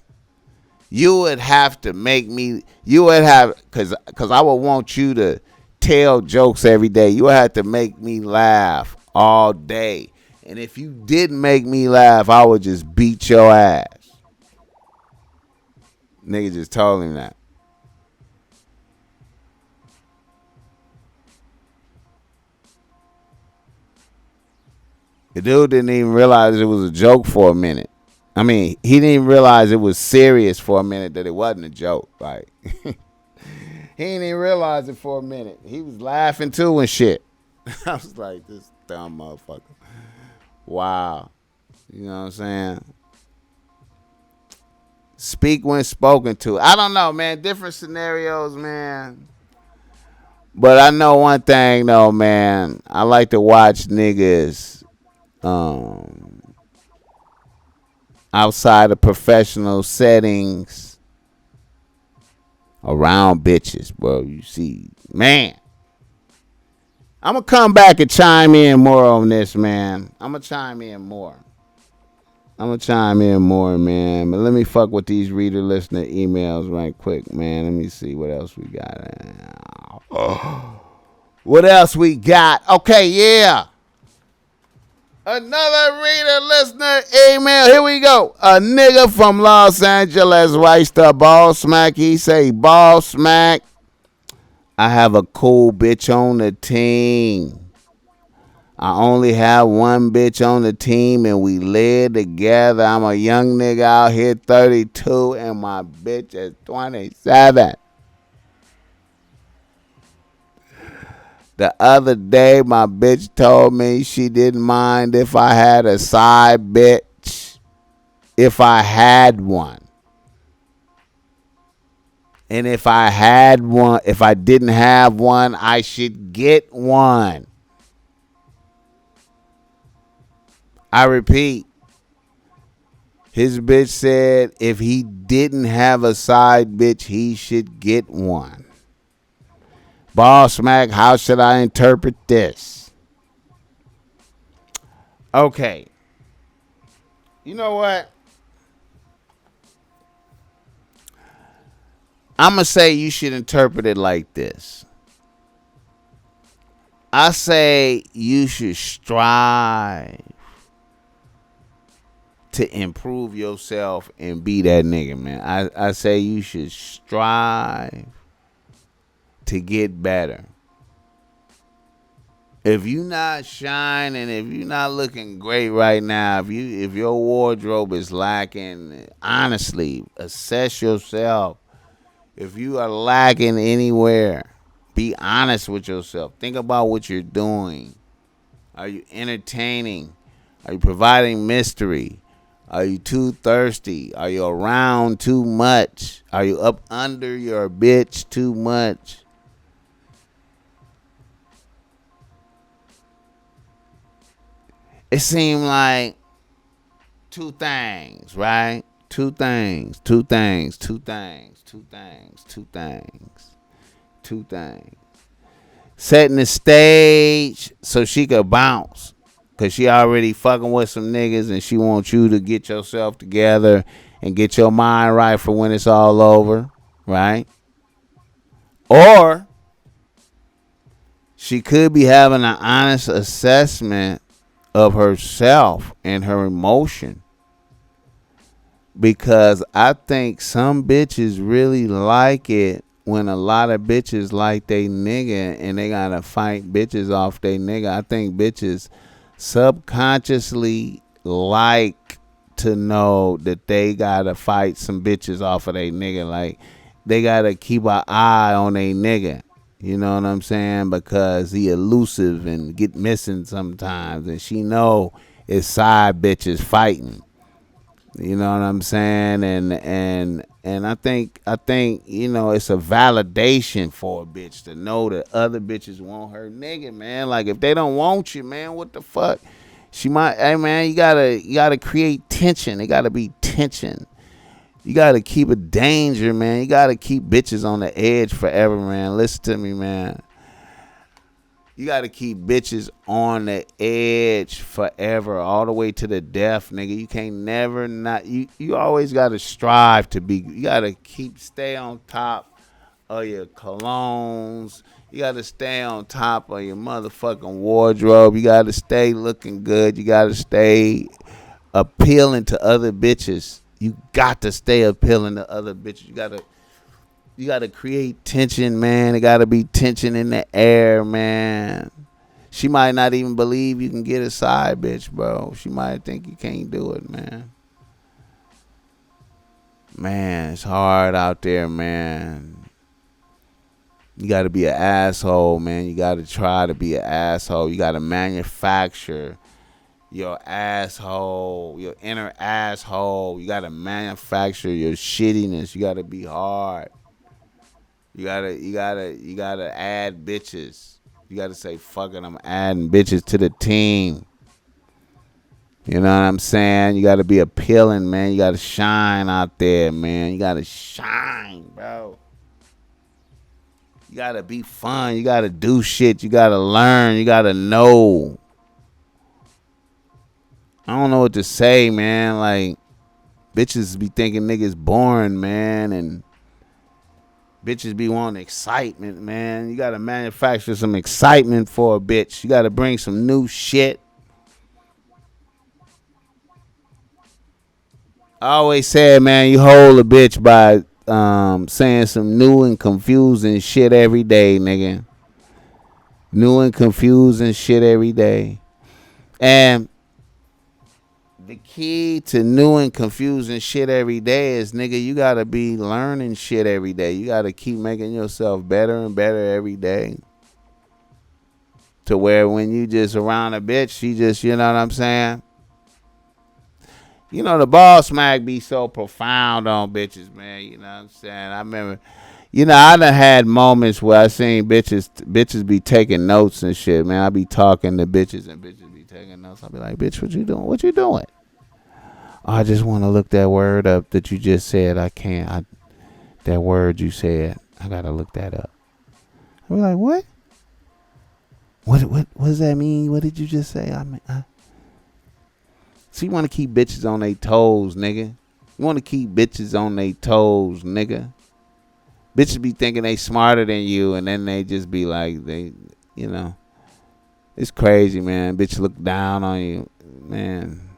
You would have to make me, cause I would want you to tell jokes every day. You would have to make me laugh all day. And if you didn't make me laugh, I would just beat your ass. Nigga just told him that. The dude didn't even realize it was a joke for a minute. I mean, he didn't even realize it was serious for a minute, that it wasn't a joke. Like, he didn't even realize it for a minute. He was laughing too and shit. I was like, this dumb motherfucker. Wow. You know what I'm saying? Speak when spoken to. I don't know, man. Different scenarios, man. But I know one thing, though, man. I like to watch niggas outside of professional settings around bitches, bro. You see, man. I'm going to come back and chime in more on this, man. I'm going to chime in more, man. But let me fuck with these reader listener emails right quick, man. Let me see what else we got. What else we got? Okay, yeah. Another reader listener email. Here we go. A nigga from Los Angeles writes to Bossmack. He say, Bossmack, I have a cool bitch on the team. I only have one bitch on the team and we live together. I'm a young nigga out here, 32, and my bitch is 27. The other day, my bitch told me she didn't mind if I had a side bitch if I had one. And if I didn't have one, I should get one. I repeat, his bitch said if he didn't have a side bitch, he should get one. Bossmack, how should I interpret this? Okay. You know what? I'm going to say you should interpret it like this. I say you should strive to improve yourself and be that nigga, man. I say you should strive to get better. If you not shining, if you not looking great right now, if your wardrobe is lacking, honestly, assess yourself. If you are lacking anywhere, be honest with yourself. Think about what you're doing. Are you entertaining? Are you providing mystery? Are you too thirsty? Are you around too much? Are you up under your bitch too much? It seemed like two things, right? Two things. Setting the stage so she could bounce. Because she already fucking with some niggas and she wants you to get yourself together and get your mind right for when it's all over, right? Or she could be having an honest assessment of herself and her emotion. Because I think some bitches really like it when a lot of bitches like they nigga and they gotta fight bitches off they nigga. I think bitches subconsciously like to know that they gotta fight some bitches off of they nigga. Like they gotta keep an eye on they nigga. You know what I'm saying? Because he elusive and get missing sometimes, and she know it's side bitches fighting. You know what I'm saying? And I think you know it's a validation for a bitch to know that other bitches want her nigga, man. Like if they don't want you, man, what the fuck? She might, hey man, you gotta create tension. It gotta be tension. You gotta keep it danger, man. You gotta keep bitches on the edge forever, man. Listen to me, man. You gotta keep bitches on the edge forever, all the way to the death, nigga. You can't never not. You always gotta strive to be. You gotta stay on top of your colognes. You gotta stay on top of your motherfucking wardrobe. You gotta stay looking good. You gotta stay appealing to other bitches. You got to stay appealing to other bitches. You gotta create tension, man. It gotta be tension in the air, man. She might not even believe you can get a side bitch, bro. She might think you can't do it, man. Man, it's hard out there, man. You gotta be an asshole, man. You gotta try to be an asshole. You gotta manufacture your asshole, your inner asshole. You gotta manufacture your shittiness. You gotta be hard. You gotta add bitches. You gotta say, fuck it, I'm adding bitches to the team. You know what I'm saying? You gotta be appealing, man. You gotta shine out there, man. You gotta shine, bro. You gotta be fun. You gotta do shit. You gotta learn. You gotta know. I don't know what to say, man. Like, bitches be thinking niggas boring, man, and bitches be wanting excitement, man. You gotta manufacture some excitement for a bitch. You gotta bring some new shit. I always said, man, you hold a bitch by saying some new and confusing shit every day, nigga. New and confusing shit every day. And the key to new and confusing shit every day is, nigga, you gotta be learning shit every day. You gotta keep making yourself better and better every day. To where when you just around a bitch, she just, you know what I'm saying? You know, the Bossmack be so profound on bitches, man. You know what I'm saying? I remember, you know, I done had moments where I seen bitches be taking notes and shit, man. I be talking to bitches and bitches be taking notes. I be like, bitch, what you doing? What you doing? Oh, I just want to look that word up that you just said. I can't. That word you said, I gotta look that up. I be like, what? What does that mean? What did you just say? So you want to keep bitches on their toes, nigga. You want to keep bitches on their toes, nigga. Bitches be thinking they smarter than you, and then they just be like, they, you know. It's crazy, man. Bitch look down on you, man.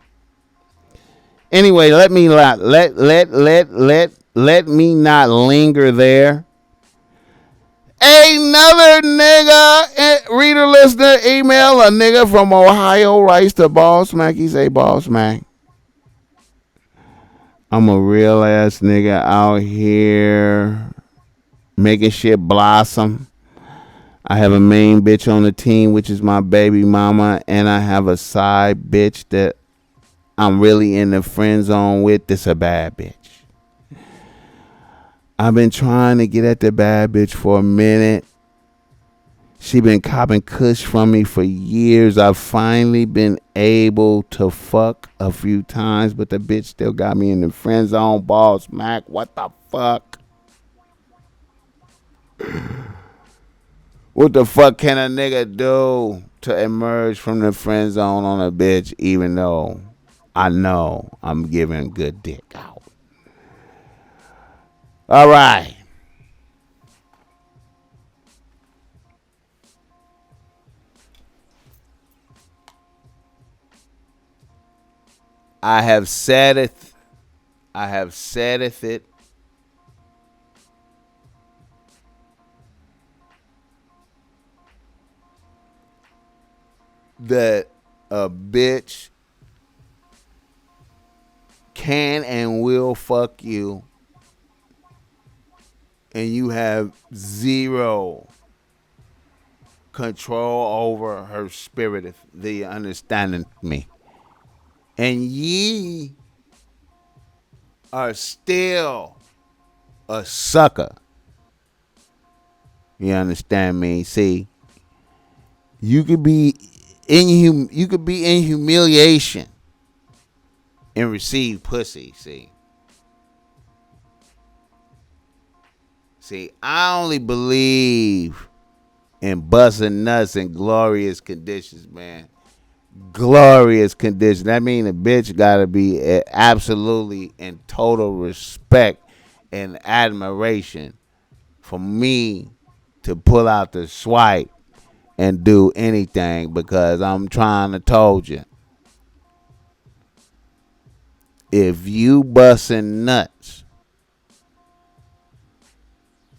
Anyway, let me not linger there. Another nigga, reader, listener, email a nigga from Ohio writes to Bossmack. He say, Bossmack, I'm a real ass nigga out here making shit blossom. I have a main bitch on the team, which is my baby mama, and I have a side bitch that I'm really in the friend zone with. This a bad bitch. I've been trying to get at the bad bitch for a minute. She been copping kush from me for years. I've finally been able to fuck a few times, but the bitch still got me in the friend zone. Bossmack, what the fuck? What the fuck can a nigga do to emerge from the friend zone on a bitch, even though I know I'm giving good dick out? All right. I have said it. That a bitch can and will fuck you, and you have zero control over her spirit, if they understanding me. And ye are still a sucker. You understand me? See, you could be in humiliation and receive pussy. See, I only believe in busting nuts in glorious conditions, man. Glorious conditions. That means a bitch gotta be absolutely in total respect and admiration for me to pull out the swipe and do anything, because I'm trying to told you, if you busting nuts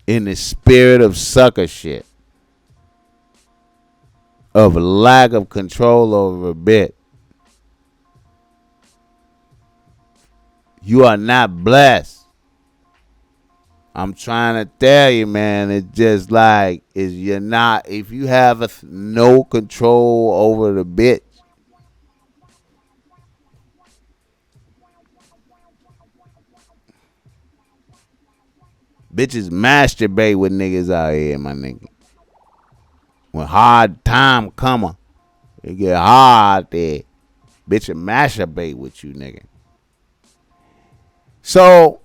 in the spirit of sucker shit, of lack of control over a bit, you are not blessed. I'm trying to tell you, man. It's just like, if you have no control over the bitch, bitches masturbate with niggas out here, my nigga. When hard time come, it get hard there. Bitch masturbate with you, nigga. So,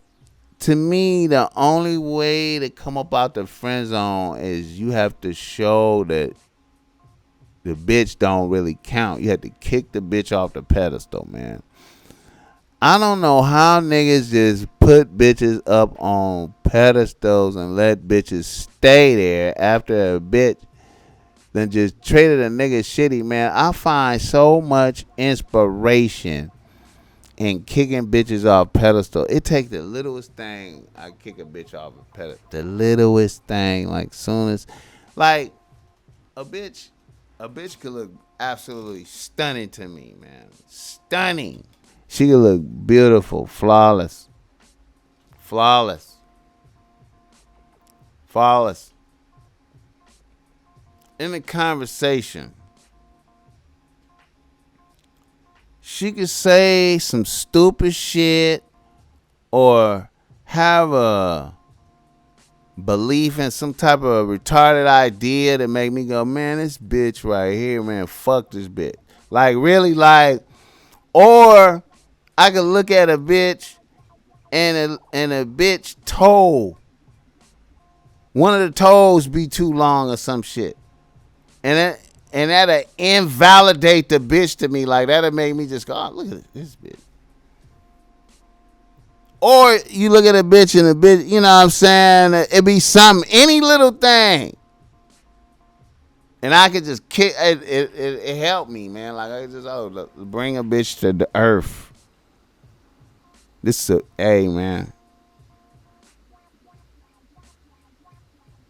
to me, the only way to come up out the friend zone is you have to show that the bitch don't really count. You have to kick the bitch off the pedestal, man. I don't know how niggas just put bitches up on pedestals and let bitches stay there after a bitch then just treated a nigga shitty, man. I find so much inspiration in kicking bitches off pedestal. It takes the littlest thing. I kick a bitch off a pedestal. The littlest thing. Like, soon as, like, a bitch could look absolutely stunning to me, man. Stunning. She could look beautiful, flawless. In a conversation, she could say some stupid shit or have a belief in some type of retarded idea that make me go, man, this bitch right here, man, fuck this bitch. Like, really, like, or I could look at a bitch and a bitch toe, one of the toes be too long or some shit. And that'll invalidate the bitch to me. Like, that'll make me just go, oh, look at this bitch. Or you look at a bitch and a bitch, you know what I'm saying? It be something, any little thing. And I could just kick it helped me, man. Like I just look, bring a bitch to the earth. This is hey man.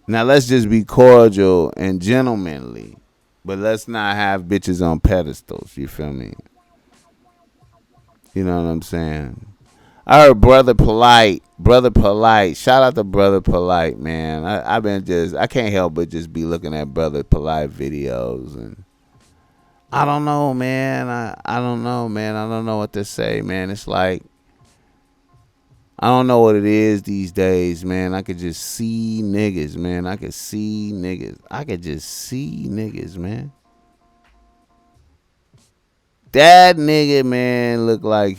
Now let's just be cordial and gentlemanly. But let's not have bitches on pedestals, you feel me? You know what I'm saying? I heard Brother Polite. Shout out to Brother Polite, man. I can't help but just be looking at Brother Polite videos and I don't know, man. I don't know, man. I don't know what to say, man. It's like I don't know what it is these days, man. I could just see niggas, man. I could just see niggas, man. That nigga, man, look like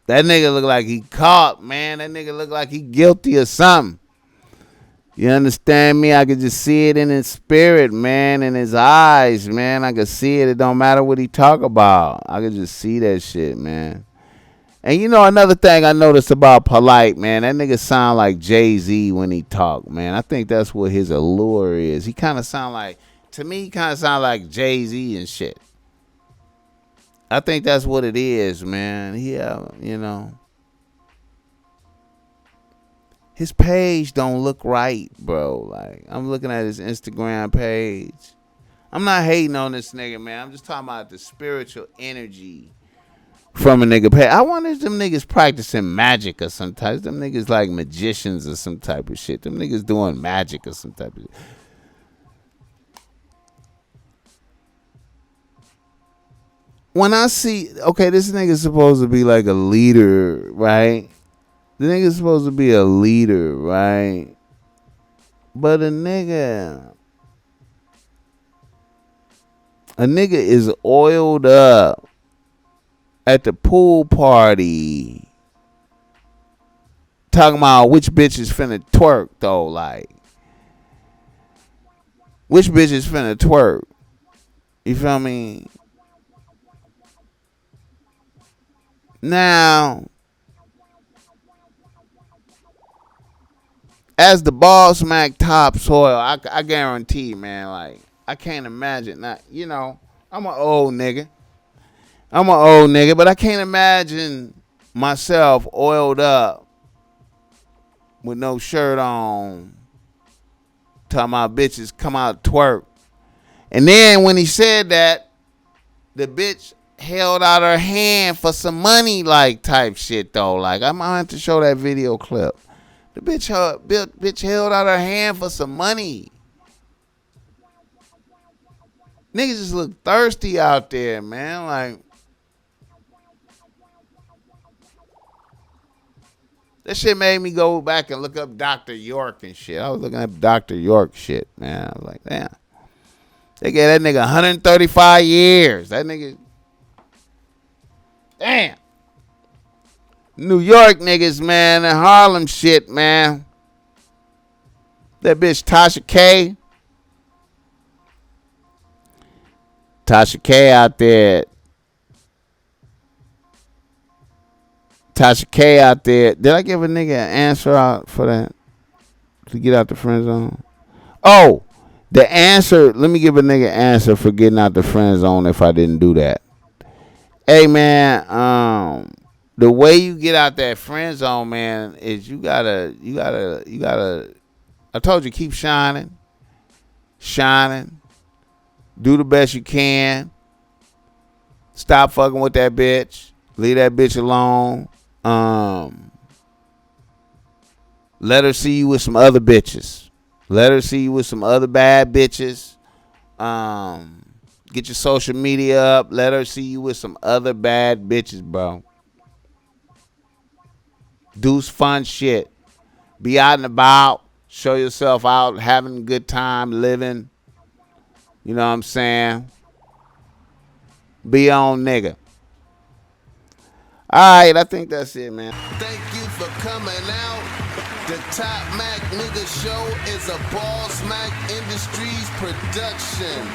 That nigga look like he caught, man. That nigga look like he guilty or something. You understand me? I could just see it in his spirit, man, in his eyes, man. I could see it. It don't matter what he talk about. I could just see that shit, man. And you know another thing I noticed about Polite, man, that nigga sound like Jay-Z when he talk, man. I think that's what his allure is. He kind of sound like, to me, he kind of sound like Jay-Z and shit. I think that's what it is, man. Yeah, you know. His page don't look right, bro. Like, I'm looking at his Instagram page. I'm not hating on this nigga, man. I'm just talking about the spiritual energy from a nigga page. I wonder if them niggas practicing magic or some type. Them niggas like magicians or some type of shit. Them niggas doing magic or some type of shit. When I see, okay, this nigga's supposed to be like a leader, right? The nigga's supposed to be a leader, right? But a nigga is oiled up at the pool party talking about which bitch is finna twerk, though. Like, which bitch is finna twerk? You feel me? Now, as the Bossmack topsoil, I guarantee, man, like, I can't imagine. Not, you know, I'm an old nigga, but I can't imagine myself oiled up with no shirt on, talking about bitches come out twerk. And then when he said that, the bitch held out her hand for some money, like, type shit, though. Like, I might have to show that video clip. The bitch held out her hand for some money. Niggas just look thirsty out there, man. Like, that shit made me go back and look up Dr. York and shit. I was looking up Dr. York shit, man. I was like, damn. They gave that nigga 135 years. That nigga, damn. New York niggas, man, and Harlem shit, man. That bitch Tasha K. Tasha K out there. Tasha K out there. Did I give a nigga an answer out for that? To get out the friend zone? Oh, the answer. Let me give a nigga an answer for getting out the friend zone if I didn't do that. Hey, man, the way you get out that friend zone, man, is you gotta, I told you, keep shining. Do the best you can. Stop fucking with that bitch. Leave that bitch alone. Let her see you with some other bitches. Let her see you with some other bad bitches. Get your social media up. Let her see you with some other bad bitches, bro. Do fun shit. Be out and about. Show yourself out. Having a good time. Living. You know what I'm saying? Be on nigga. Alright, I think that's it, man. Thank you for coming out. The Top Mac Nigga Show is a Bossmack Industries production.